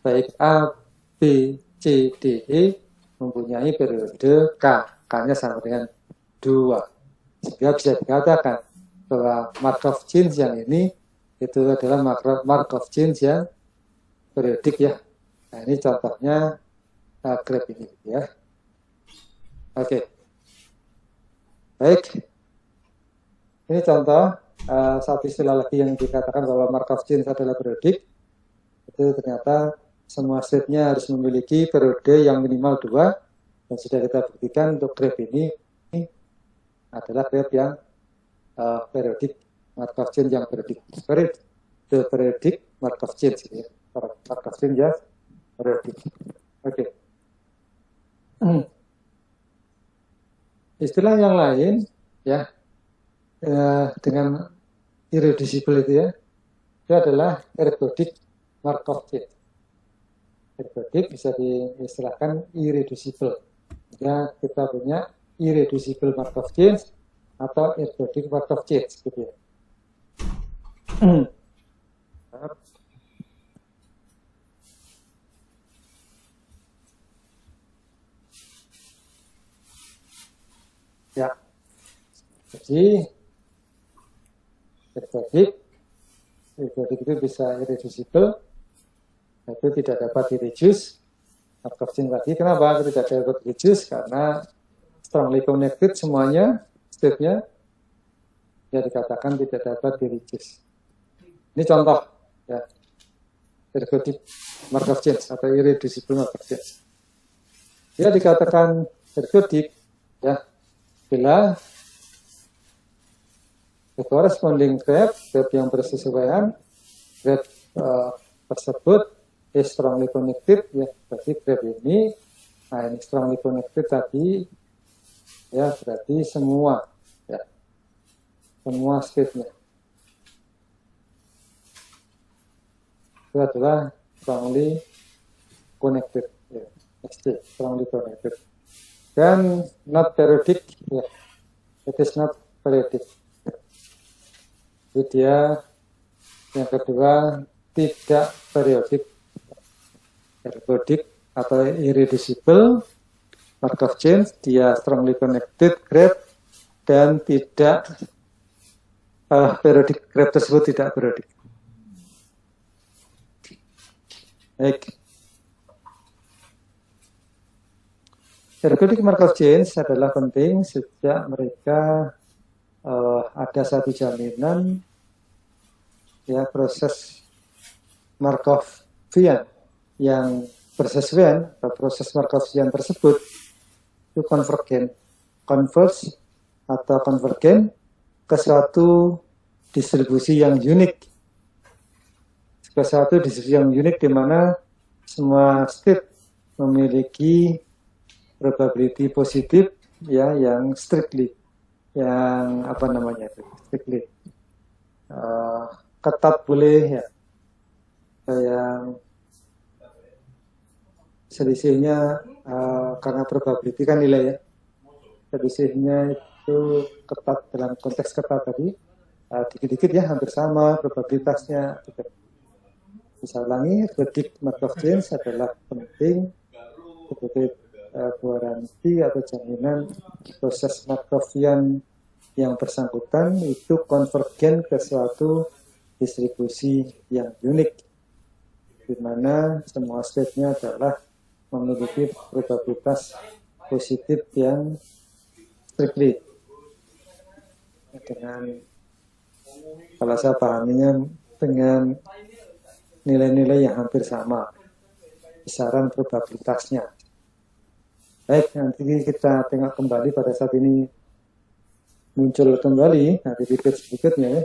baik A, B, C, D, E mempunyai periode K, K-nya sama dengan 2, sehingga bisa dikatakan bahwa Markov chain yang ini itu adalah Markov chain yang periodik, ya. Nah, ini contohnya graf ini, ya. Oke. Baik. Ini contoh satu istilah lagi yang dikatakan bahwa Markov chain adalah periodik. Itu ternyata semua state-nya harus memiliki periode yang minimal 2, dan sudah kita buktikan untuk graf ini adalah graf yang periodik, Markov chain yang periodik. Periodik Markov chain, ya. Markov chain ya periodik. Oke. Istilah yang lain, ya, dengan irreducible itu, ya, itu adalah ergodic Markov chain. Ergodic bisa diistilahkan irreducible. Ya, kita punya irreducible Markov chain atau ergodic Markov chain, gitu ya. Ya, jadi ergodic itu bisa irreducible, itu tidak dapat direduce. Markov chain tadi, kenapa tidak dapat direduce? Karena strongly connected semuanya, state-nya, ya, dikatakan tidak dapat direduce. Ini contoh, ya, ergodic Markov chain atau irreducible Markov chain. Dia dikatakan ergodic, ya, bila the corresponding graph yang bersesuaian, graph tersebut is strongly connected, ya, berarti graph ini, nah ini strongly connected tadi Ya, berarti semua, ya, semua state-nya itu adalah strongly connected, ya, strongly connected. Dan not periodic, ya, it is not periodic. Jadi dia yang kedua tidak periodik, atau irreducible Markov chain, dia strongly connected graph dan tidak periodik, graph tersebut tidak periodik. Baik. Periodic Markov chain adalah penting sejak mereka ada satu jaminan, ya, proses Markovian yang persesuaian atau proses Markovian tersebut itu converge atau konvergen ke suatu distribusi yang unik, di mana semua state memiliki probability positif, ya, yang strictly, yang ketat boleh, ya, yang selisihnya karena probability kan nilai, ya, selisihnya itu ketat dalam konteks ketat tadi, dikit-dikit, ya, hampir sama probabilitasnya. Bisa ulangi, predict Markov chain adalah penting sebagai garansi atau jaminan proses Markovian yang bersangkutan itu konvergen ke suatu distribusi yang unik, di mana semua state-nya adalah memiliki probabilitas positif yang strictly, dengan, kalau saya pahaminya, dengan nilai-nilai yang hampir sama besaran probabilitasnya. Baik, nanti kita tengok kembali pada saat ini muncul kembali nanti di page berikutnya, ya,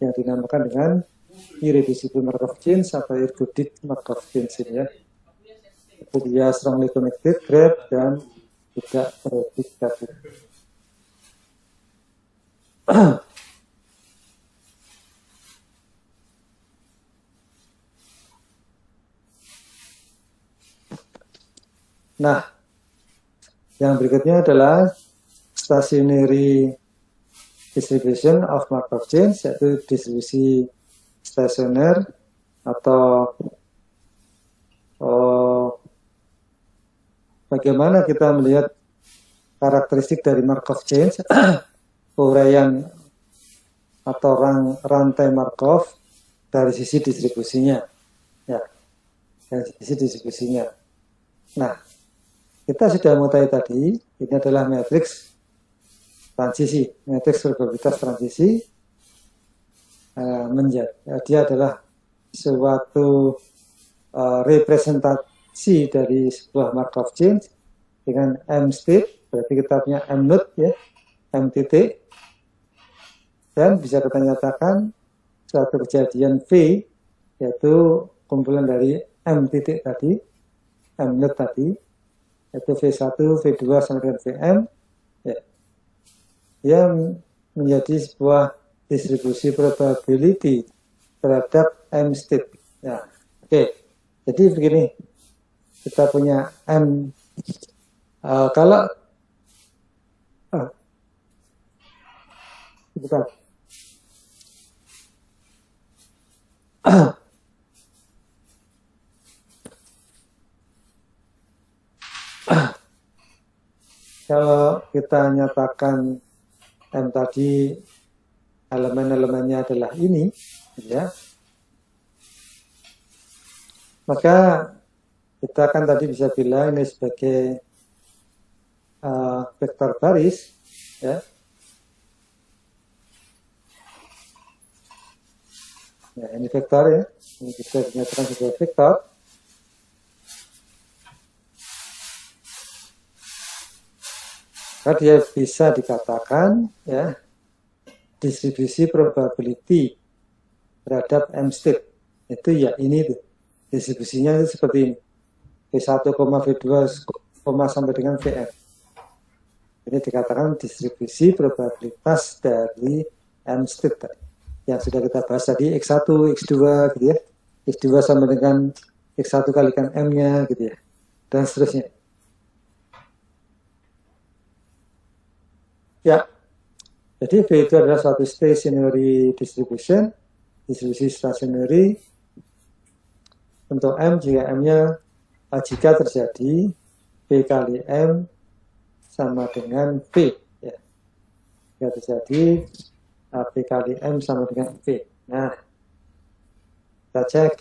yang dinamakan dengan irreducible Markov chain atau ergodic Markov chain, ya. Itu dia strongly connected graph dan tidak periodik tadi. Nah, yang berikutnya adalah stationary distribution of Markov chains, yaitu distribusi stasioner atau bagaimana kita melihat karakteristik dari Markov chains, uraian atau rantai Markov dari sisi distribusinya, ya, dari sisi distribusinya. Nah, kita sudah mengetahui tadi, ini adalah matriks transisi, matriks probabilitas transisi. Dia adalah suatu representasi dari sebuah Markov chain dengan M state, berarti kita punya M node, ya, M titik, dan bisa kita nyatakan suatu kejadian V, yaitu kumpulan dari M titik tadi, M node tadi, yaitu V1, V2 sampai dengan Vm, ya, yang menjadi sebuah distribusi probability terhadap M state. Ya, oke. Jadi begini, kita punya M, kalau bukan. Kalau kita nyatakan M tadi elemen-elemennya adalah ini, ya, maka kita kan tadi bisa bilang ini sebagai vektor baris, ya. Ya, ini vektor, ya, ini bisa dinyatakan sebagai vektor. Maka dia bisa dikatakan, ya, distribusi probability terhadap M state itu, ya, ini tuh distribusinya itu seperti ini, V1, V2, sampai dengan Vm, Ini dikatakan distribusi probabilitas dari M state tadi. Yang sudah kita bahas tadi X1, X2 gitu ya. X2 sama dengan X1 kalikan M-nya gitu ya. Dan seterusnya. Ya. Jadi V itu adalah suatu stationary distribution, distribusi stationary untuk M jika M-nya jika terjadi V kali M sama dengan V ya. Jika terjadi V kali M sama dengan V. Nah, kita cek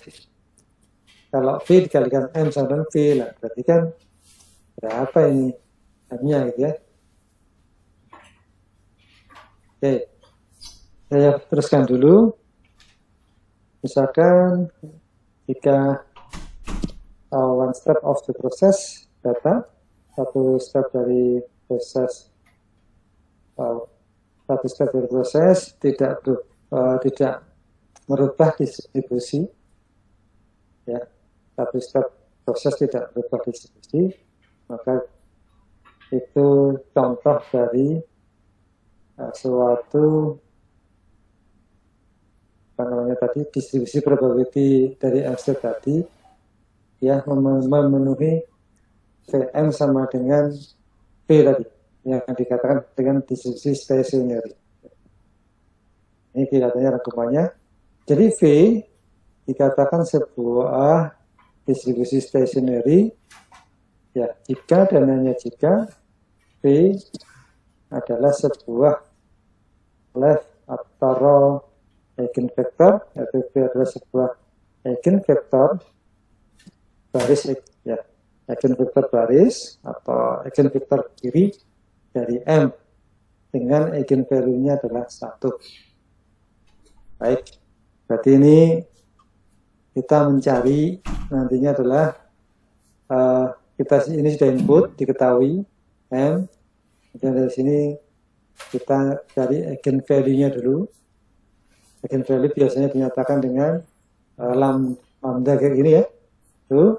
kalau V dikalikan M sama dengan V lah, berarti kan berapa ini M-nya gitu ya. Oke, saya teruskan dulu. Misalkan jika one step of the process data, satu step dari proses tidak merubah distribusi, ya, satu step proses tidak merubah distribusi, maka itu contoh dari suatu apa namanya tadi distribusi probability dari M state tadi ya memenuhi Vm sama dengan V tadi yang dikatakan dengan distribusi stationary. Ini kelihatannya rangkumannya. Jadi V dikatakan sebuah distribusi stationary ya jika dan hanya jika V adalah sebuah left atau eigenvektor, yaitu V adalah sebuah eigenvektor baris ya, eigenvektor baris atau eigenvektor kiri dari M dengan eigenvalue-nya adalah 1. Baik, berarti ini kita mencari nantinya adalah kita ini sudah input diketahui M, dan dari sini kita cari eigenvalue-nya dulu. Eigenvalue biasanya dinyatakan dengan lambda kayak gini ya. Tuh,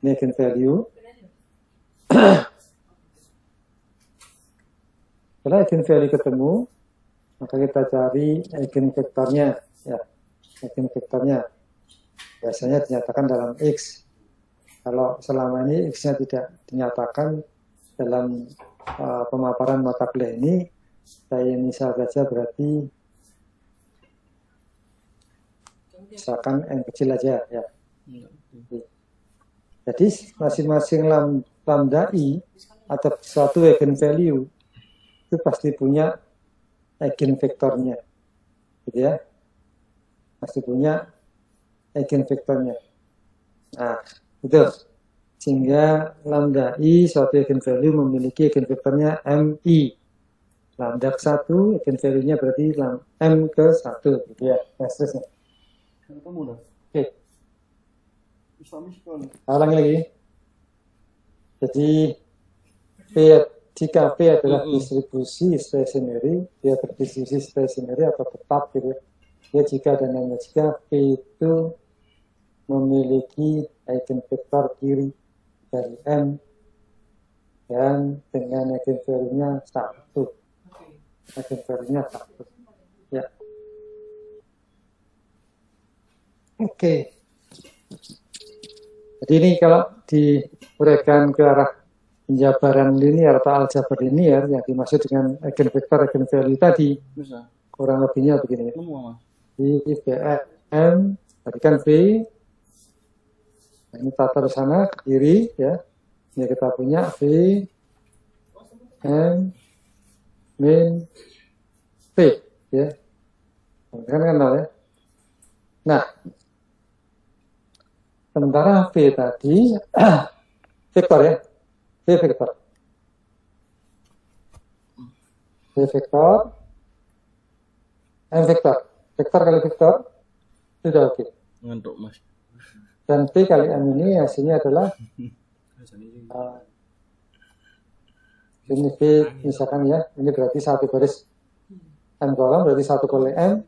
ini eigenvalue. Setelah eigenvalue ketemu, maka kita cari eigenvektornya ya. Eigenvektornya biasanya dinyatakan dalam X. Kalau selama ini X-nya tidak dinyatakan dalam pemaparan mata kuliah ini, saya misal saja berarti misalkan N kecil aja ya. Jadi masing-masing lambda I atau suatu eigenvalue itu pasti punya eigenvektornya, gitu ya. Pasti punya eigenvektornya. Nah, itu. Sehingga lambda I suatu eigenvalue memiliki eigenvektornya MI. Lambda ke-1 eigenvalue-nya berarti M ke-1, gitu ya. Nah, seterusnya. Oke. Ulangi lagi. Jadi jika P adalah distribusi stationary, dia berdistribusi stationary atau tetap gitu. Ya jika dan hanya jika P itu memiliki eigenvektor kiri dari M dan dengan eigenvalue-nya 1. Eigenvalue-nya 1. Ya. Oke. Jadi ini kalau diuraikan ke arah penjabaran linear atau aljabar linear yang dimaksud dengan eigenvektor eigenvalue tadi, kurang lebihnya begini. Di Vm, tadi kan V, ini tata di sana ke kiri ya. Ini kita punya V M min P ya. Kan ya. Nah, sementara V tadi vektor ya. V vektor. V vektor. M vektor. Vektor kali vektor. Sudah oke. Ngantuk, Mas. Dan P kali M ini hasilnya adalah ini V misalkan ya. Ini berarti satu baris M kolom berarti 1 kali M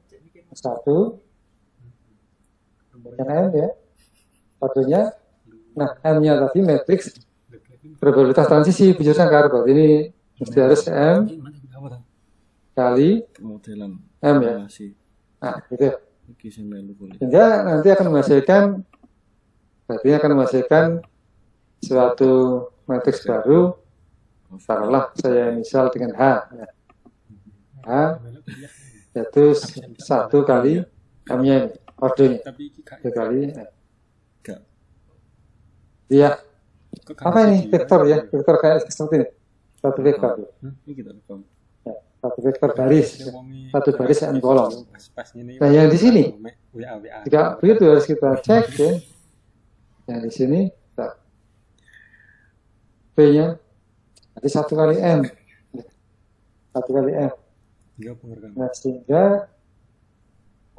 1 dengan M ya. Satunya. Nah, M-nya tadi matriks probabilitas transisi bujur sangkar. Berarti ini mesti harus M kali Modelan. M ya. Masih. Nah, gitu. Iki sing melu kuliah. Sehingga nanti akan menghasilkan suatu matriks baru. Taruhlah saya misal dengan H. Ya. H yaitu 1 kali M-nya ini, ordenya. 1 kali M. Enggak. Iya. Apa ini? Vektor ya. Vektor kayak seperti ini. Satu vektor. Ini kita rekam. Ya, satu vektor baris. Satu baris N kolom. Nah, yang di sini. Jika begitu harus kita cek ya. Yang di sini. V-nya. Nanti 1 kali M. 1 kali M. Nah, sehingga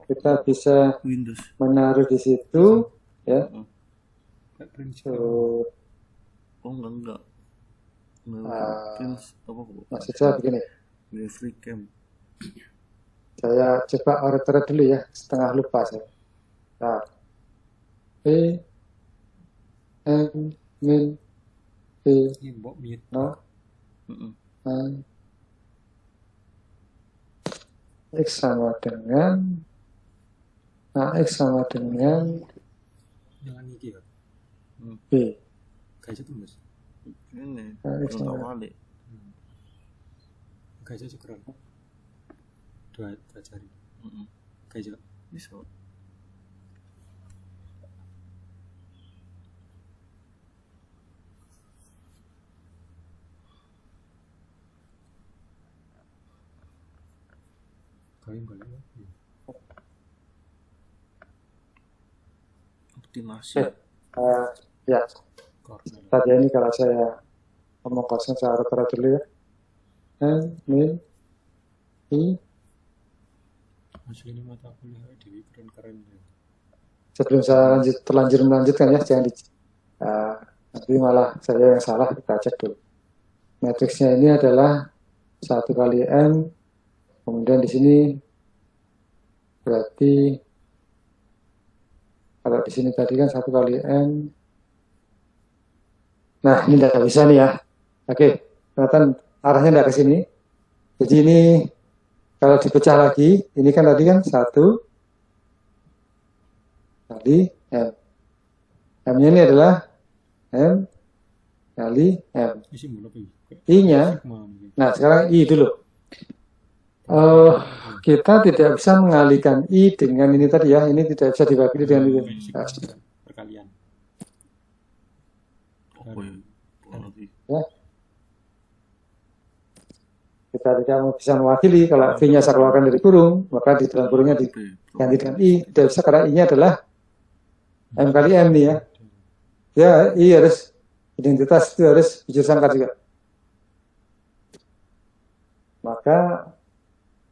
kita bisa Windows. menaruh di situ ya. So, Oh enggak. Pins apa kok? maksud saya begini. Ini free cam. Saya coba order dulu ya, setengah lupa saya. Nah, V M min V no N X sama dengan X sama dengan B. Ini X enggak sama balik. Dua jari. Kayak Bisa. kalian boleh Optimasi. Ya, Cornell. tadi ini kalau saya ngomong kosong saya order dulu ya. N min I. Asli ini mata kuliah Dewi keren-keren ya. Sebelum saya melanjutkan ya, jangan nanti malah saya yang salah, kita cek dulu. Matriksnya ini adalah 1 kali M, kemudian di sini berarti kalau di sini tadi kan 1 kali M. Nah, ini tidak bisa nih ya. Oke, kelihatan arahnya tidak ke sini. Jadi ini kalau dipecah lagi, ini kan tadi kan 1 kali M. M-nya ini adalah M kali M. Isi mulu apa? I-nya, nah sekarang I dulu. Kita tidak bisa mengalihkan I dengan ini tadi ya. Ini tidak bisa dibagi dengan ini. Nah, Perkalian. Apa ya? ya. Kita tidak bisa mewakili kalau V-nya saya keluarkan dari kurung, maka di dalam kurungnya diganti dengan I. Tidak bisa karena I-nya adalah M kali M nih ya. Ya, I harus identitas itu harus bujur sangka juga. Maka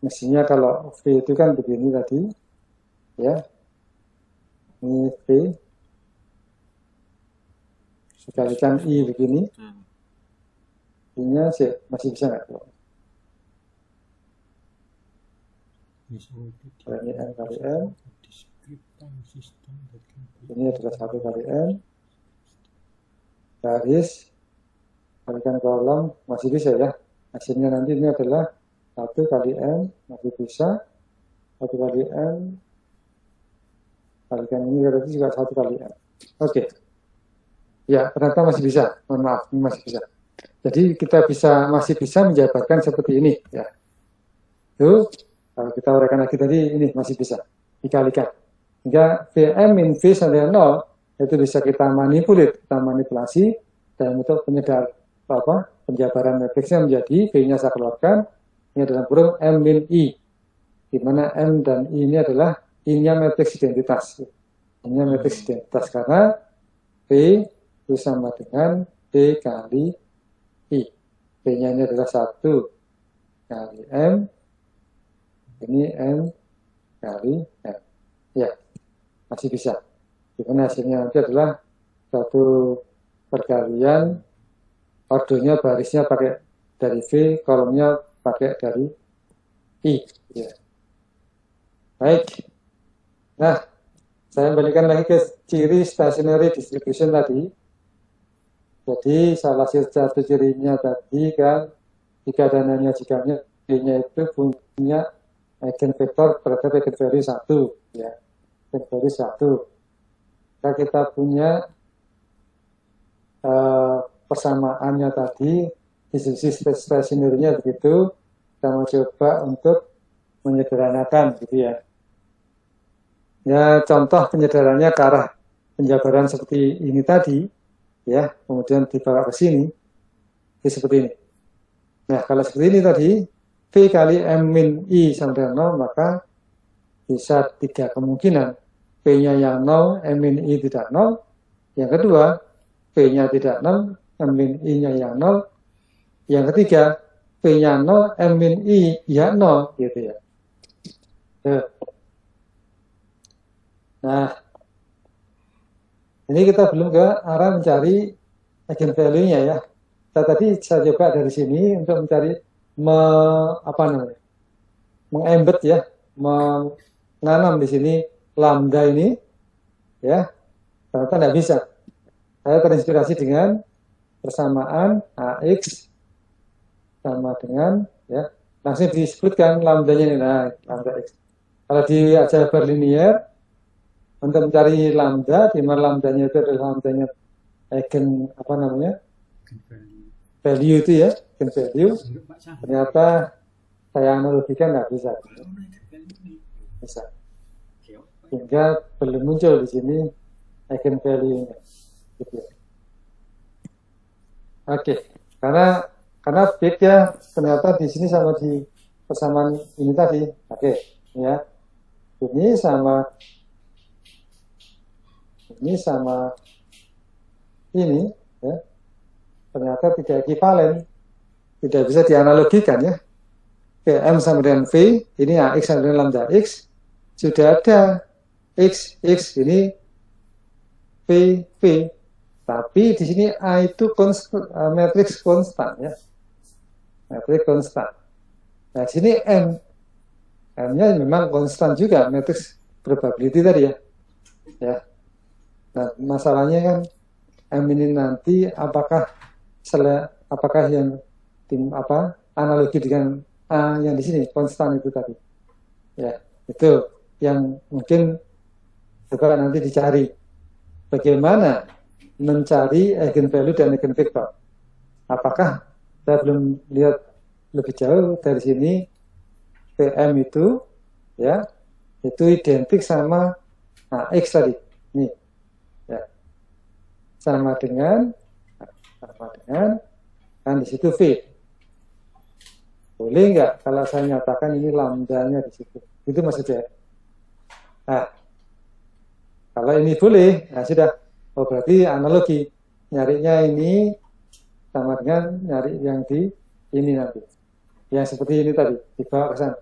mestinya kalau V itu kan begini tadi, ya. Ini V dikalikan I begini, I-nya masih bisa nggak? Ini M kali M, ini adalah 1 kali M, garis, kalikan kolom, masih bisa ya. Hasilnya nanti ini adalah 1 kali M, masih bisa, 1 kali M, kalikan ini berarti juga 1 kali M. Oke. Ya, ternyata masih bisa. Mohon maaf, ini masih bisa. Jadi kita masih bisa menjabarkan seperti ini. Ya. Tuh, kalau kita uraikan lagi tadi, ini masih bisa dikalikan. Hingga Vm min V sama dengan 0, itu bisa kita manipulasi dalam bentuk penjabaran matriksnya menjadi V-nya saya keluarkan, ini dalam kurung M min I, di mana M dan I ini adalah I-nya matriks identitas. I-nya matriks identitas karena V itu sama dengan V kali I. V-nya ini adalah 1 kali M, ini M kali M. Ya, masih bisa. Di mana hasilnya nanti adalah satu perkalian, ordernya barisnya pakai dari V, kolomnya pakai dari I. Ya. Baik. Nah, saya kembalikan lagi ke ciri stationary distribution tadi. Jadi salah satu cirinya tadi kan jika dan hanya jikanya B-nya itu punya eigenvektor terhadap eigenvalue 1, ya. Eigenvalue 1. Jika kita punya persamaannya tadi, distribusi stasionernya begitu, kita mau coba untuk menyederhanakan, gitu ya. Ya, contoh penyederhananya ke arah penjabaran seperti ini tadi, ya, kemudian dibawa ke sini, seperti ini. Nah, kalau seperti ini tadi, V kali M min I sama dengan 0, maka bisa 3 kemungkinan. P-nya yang 0, M min I tidak 0. Yang kedua, P-nya tidak 0, M min I-nya yang 0. Yang ketiga, P-nya 0, M min I ya 0, gitu ya. Nah, ini kita belum ke arah mencari eigenvalue-nya ya. Tadi saya coba dari sini untuk mencari mengembed ya, menanam di sini lambda ini ya. Ternyata tidak bisa. Saya terinspirasi dengan persamaan AX sama dengan ya, langsung disebutkan lambdanya ini, nah lambda X. Kalau di aljabar linier untuk mencari lambda, di mana lambdanya itu adalah lambdanya eigen value itu ya, eigen value. Ternyata saya analogikan nggak bisa. Bisa. Sehingga belum muncul di sini eigen value-nya. Gitu ya. Oke, karena beda ternyata di sini sama di persamaan ini tadi. Oke, ya. Ini sama ini ya. Ternyata tidak ekivalen. Tidak bisa dianalogikan ya. Oke, M sama dengan V, ini AX sama dengan lambda X. Sudah ada X ini V. Tapi di sini A itu matriks konstan ya. Matriks konstan. Nah, di sini M-nya memang konstan juga, matriks probability tadi ya. Ya. Nah, masalahnya kan M ini nanti apakah yang analogi dengan A yang di sini konstan itu tadi. Ya, itu yang mungkin coba nanti dicari. Bagaimana mencari eigenvalue dan eigenvektor? Apakah saya belum lihat lebih jauh dari sini PM itu ya itu identik sama X tadi. Nih. Ya. Sama dengan kan di situ V. Boleh nggak kalau saya nyatakan ini lambdanya di situ? Itu maksudnya. Nah, kalau ini boleh, nah sudah. Oh, berarti analogi. Nyarinya ini sama dengan nyari yang di ini nanti. Yang seperti ini tadi, dibawa ke sana.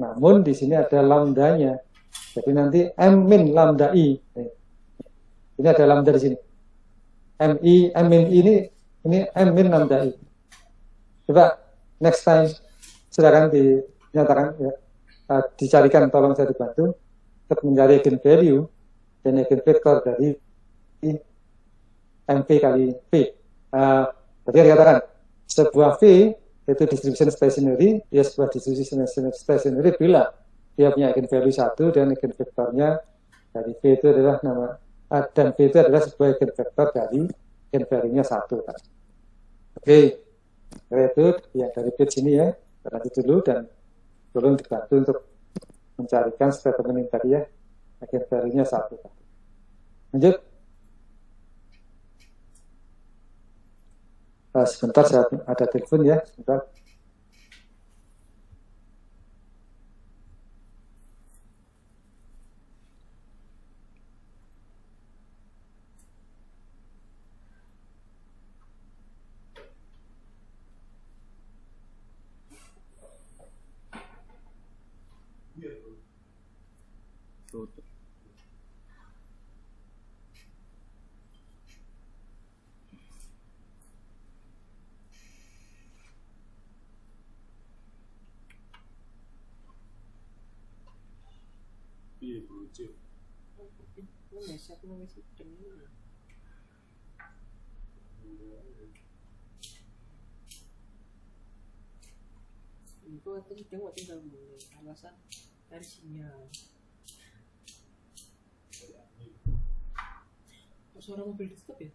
Namun di sini ada lambdanya. Jadi nanti M min lambda I. Ini ada lambda di sini. M min I ini M min lambda I. Coba next time silakan dinyatakan ya. Dicarikan, tolong saya dibantu untuk mencari eigenvalue dan eigenvektor dari MP kali V. Tadi dikatakan sebuah V itu distribution stationary, ya sebuah distribution stationary bila dia punya eigenvalue 1 dan eigenvektornya dari V itu adalah dan V itu adalah sebuah eigenvektor dari eigenvalue-nya 1. Oke, itu yang dari page ini ya, nanti dulu dan tolong dibantu untuk mencarikan statement ini tadi ya, eigenvalue-nya 1. Lanjut. Sebentar, saya ada telepon ya, sebentar. Tutup. Iya, lucu. 我没事，我没事，真的。itu atau sedang mau tinggal mulai alasan dari sinyal. Kok suara mobil ditutup ya?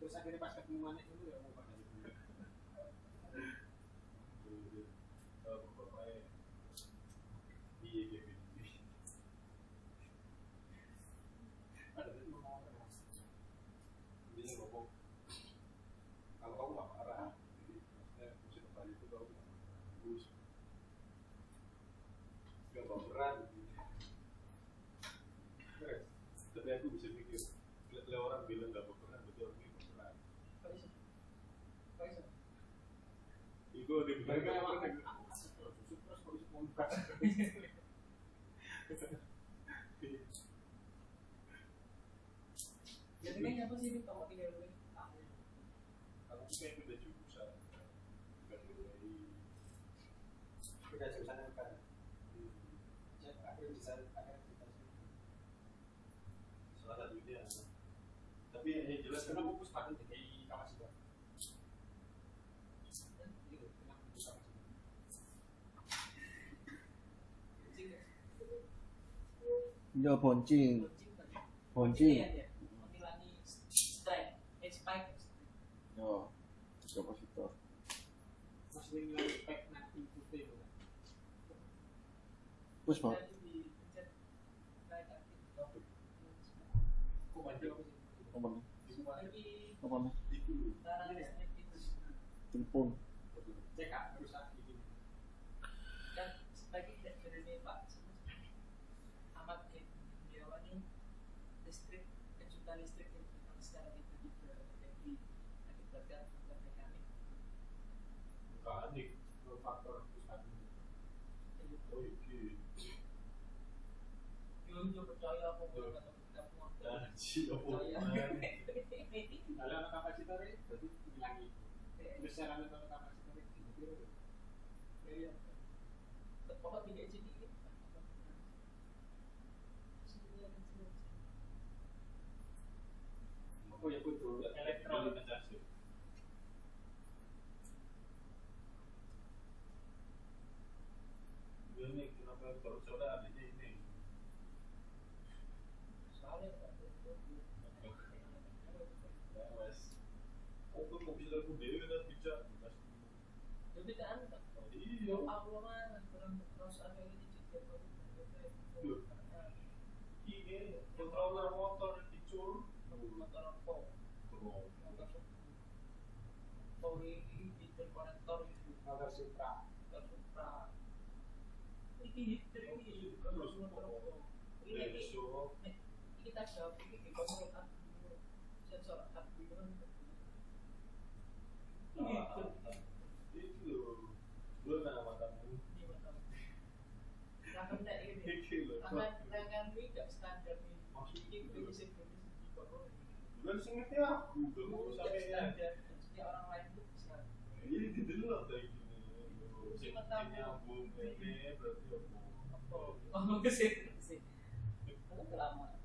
Terus akhirnya pas ketemuan itu ya mau pada itu. Bapaknya iya gitu. Ada yang ngomong apa? Dia ngomong kalau kamu nggak marah, jadi maksudnya musim kembali itu kamu nggak bagus, nggak baperan. Tapi aku bisa mikir, kalau orang bilang nggak baperan, berarti orang ini baperan. Itu dia bilang nggak baperan. Aku kasih susu terus kalau bisa ngomong. Jadi kan apa sih ini kamu tinggal dulu? Aku kayak beda jurusan, beda jurusan yang kan. Akhirnya bisa kita salah satunya. Tapi yang jelas karena fokus pada di kapasitas. Itu kenapa fokus kapasitas? Ya boncing. Boncing. Oh, kapasitor. Masih nilai spek nanti itu. Terus mau? Apa nih? Telepon. Cekak rusak ini. Dan sebagai dari Pak Ahmad Indiawani listrik kejutan listrik yang sekarang itu terjadi akibatkan faktor mekanik. Mekanik, faktor rusak ini. Oh iya. Yo percaya aku nggak Dan siapa? Kalau anak kapasitornya berarti hilangi. Terus cara anak kapasitornya gitu. Iya. Pokok tidak jadi. Oh ya betul. Elektron ngecas. Ini kenapa baru saudara adanya ini? Aku komputer aku dewe kan bisa. Jadi kan, Iya. aku mah kurang terus ada ini juga. Ini controller motor dicul. Motor apa? Motor ini interkonektor itu. Motor Supra. Ini kan motor apa? Ini kita jawab ini kontrol sensor api kan. Itu lu nama kamu. Nah, benda ini. Tangan ini tidak standar nih. Maksudnya ini Bukan sengatnya aku, kamu sampai standar. Maksudnya orang lain itu bisa. ini didelok kayak gini. Nyambung ini berarti Apa? Ngomong ke sini. Itu lama.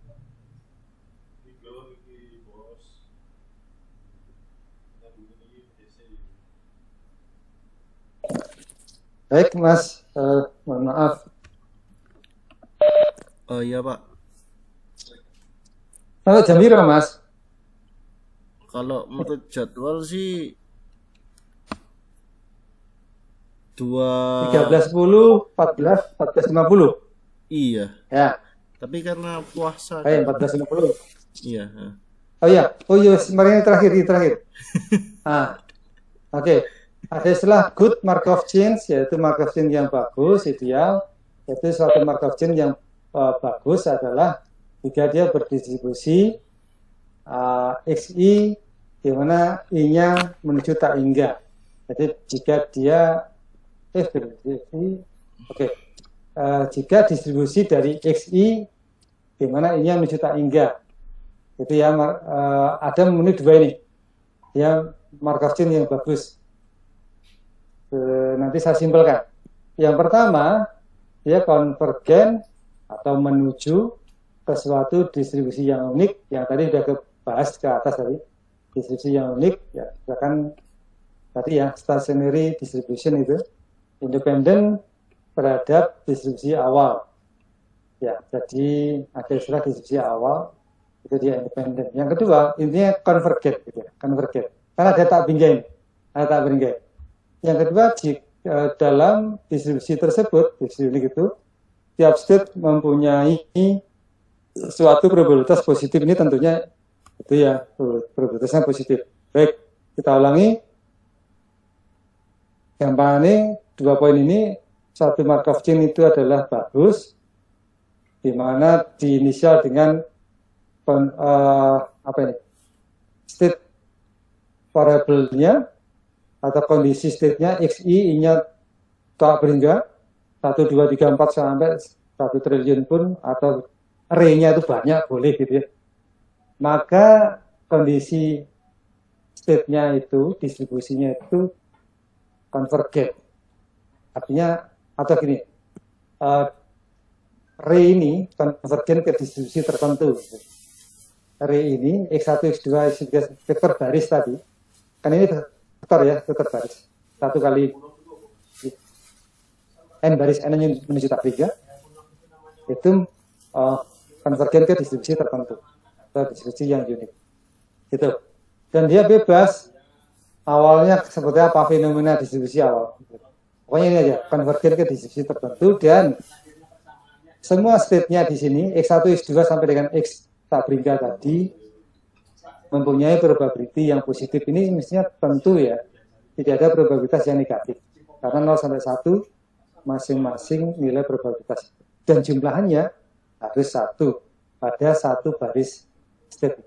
Tiga ini bos. Nyambung ini DC. Baik Mas, mohon maaf. Oh iya Pak. Sampai jam berapa Mas? Kalau menurut jadwal sih 13.10, 14.50. Iya. Ya, Tapi karena puasa kayak kan. 14.50. Iya. Oh iya, kemarin yang terakhir. Oke. Ada istilah good Markov chain, yaitu Markov chain yang bagus, ideal, yaitu suatu Markov chain yang bagus adalah jika dia berdistribusi XI di mana I-nya menuju tak hingga. Jadi jika dia jika distribusi dari XI di mana I-nya menuju tak hingga, itu ya ada memenuhi dua ini, ya Markov chain yang bagus. Nanti saya simpelkan. Yang pertama, dia konvergen atau menuju ke suatu distribusi yang unik, yang tadi sudah kebahas ke atas tadi. Distribusi yang unik, ya misalkan tadi ya stationary distribution itu independen terhadap distribusi awal. Ya, jadi ada istilah distribusi awal itu dia independen. Yang kedua, intinya konvergen gitu ya, konvergen. Karena ada tak bingkai, ada tak bingkai. Yang kedua, dalam distribusi tersebut, distribusi itu tiap state mempunyai suatu probabilitas positif. Ini tentunya itu ya probabilitasnya positif. Baik, kita ulangi. Gampangnya dua poin ini, satu Markov chain itu adalah bagus, di mana diinisial dengan state variable-nya atau kondisi state-nya XI, I-nya tak berhingga 1, 2, 3, 4 sampai 1 triliun pun, atau array-nya itu banyak, boleh gitu ya. Maka kondisi state-nya itu, distribusinya itu konvergen. Artinya, atau gini, array ini konvergen ke distribusi tertentu. Array ini, X1, X2, X3, vektor baris tadi, kan ini vektor ya, vektor baris. 1 kali N baris N menuju tak tiga, itu konvergen ke distribusi tertentu, atau distribusi yang unik. Gitu. Dan dia bebas, awalnya seperti apa fenomena distribusi awal. Pokoknya ini aja, konvergen ke distribusi tertentu, dan semua state-nya di sini, X1, X2 sampai dengan X tak bingkai tadi, mempunyai probability yang positif. Ini mestinya tentu ya, tidak ada probabilitas yang negatif. Karena 0 sampai 1, masing-masing nilai probabilitas. Dan jumlahnya harus 1 pada satu baris state.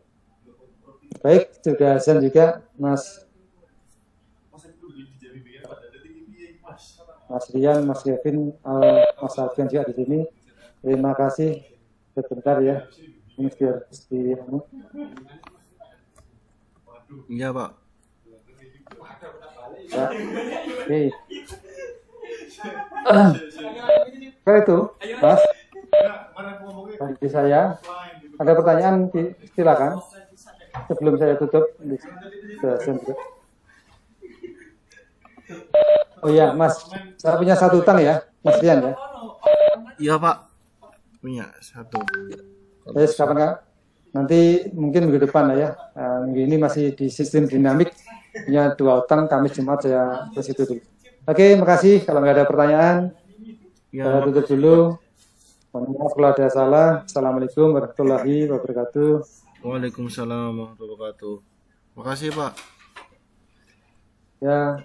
Baik, sudah azan juga Mas Rian, Mas Kevin, Mas Alfian juga di sini. Terima kasih. Sebentar ya. Ini biar di Iya, Pak. ya. Oke. Oke itu, Mas. Bagi saya ada pertanyaan, silakan. Sebelum saya tutup, oh iya, Mas, saya punya satu utang ya, Mas Rian ya. Iya, Pak. Punya satu. Kapan Kak? Nanti mungkin minggu depan lah ya. Minggu ini masih di sistem dinamik, punya 2 utang, Kamis Jumat saya ke situ dulu. Oke, makasih. Kalau nggak ada pertanyaan, saya tutup dulu. Mohon maaf kalau ada salah. Assalamualaikum warahmatullahi wabarakatuh. Waalaikumsalam warahmatullahi wabarakatuh. Makasih, Pak. Ya.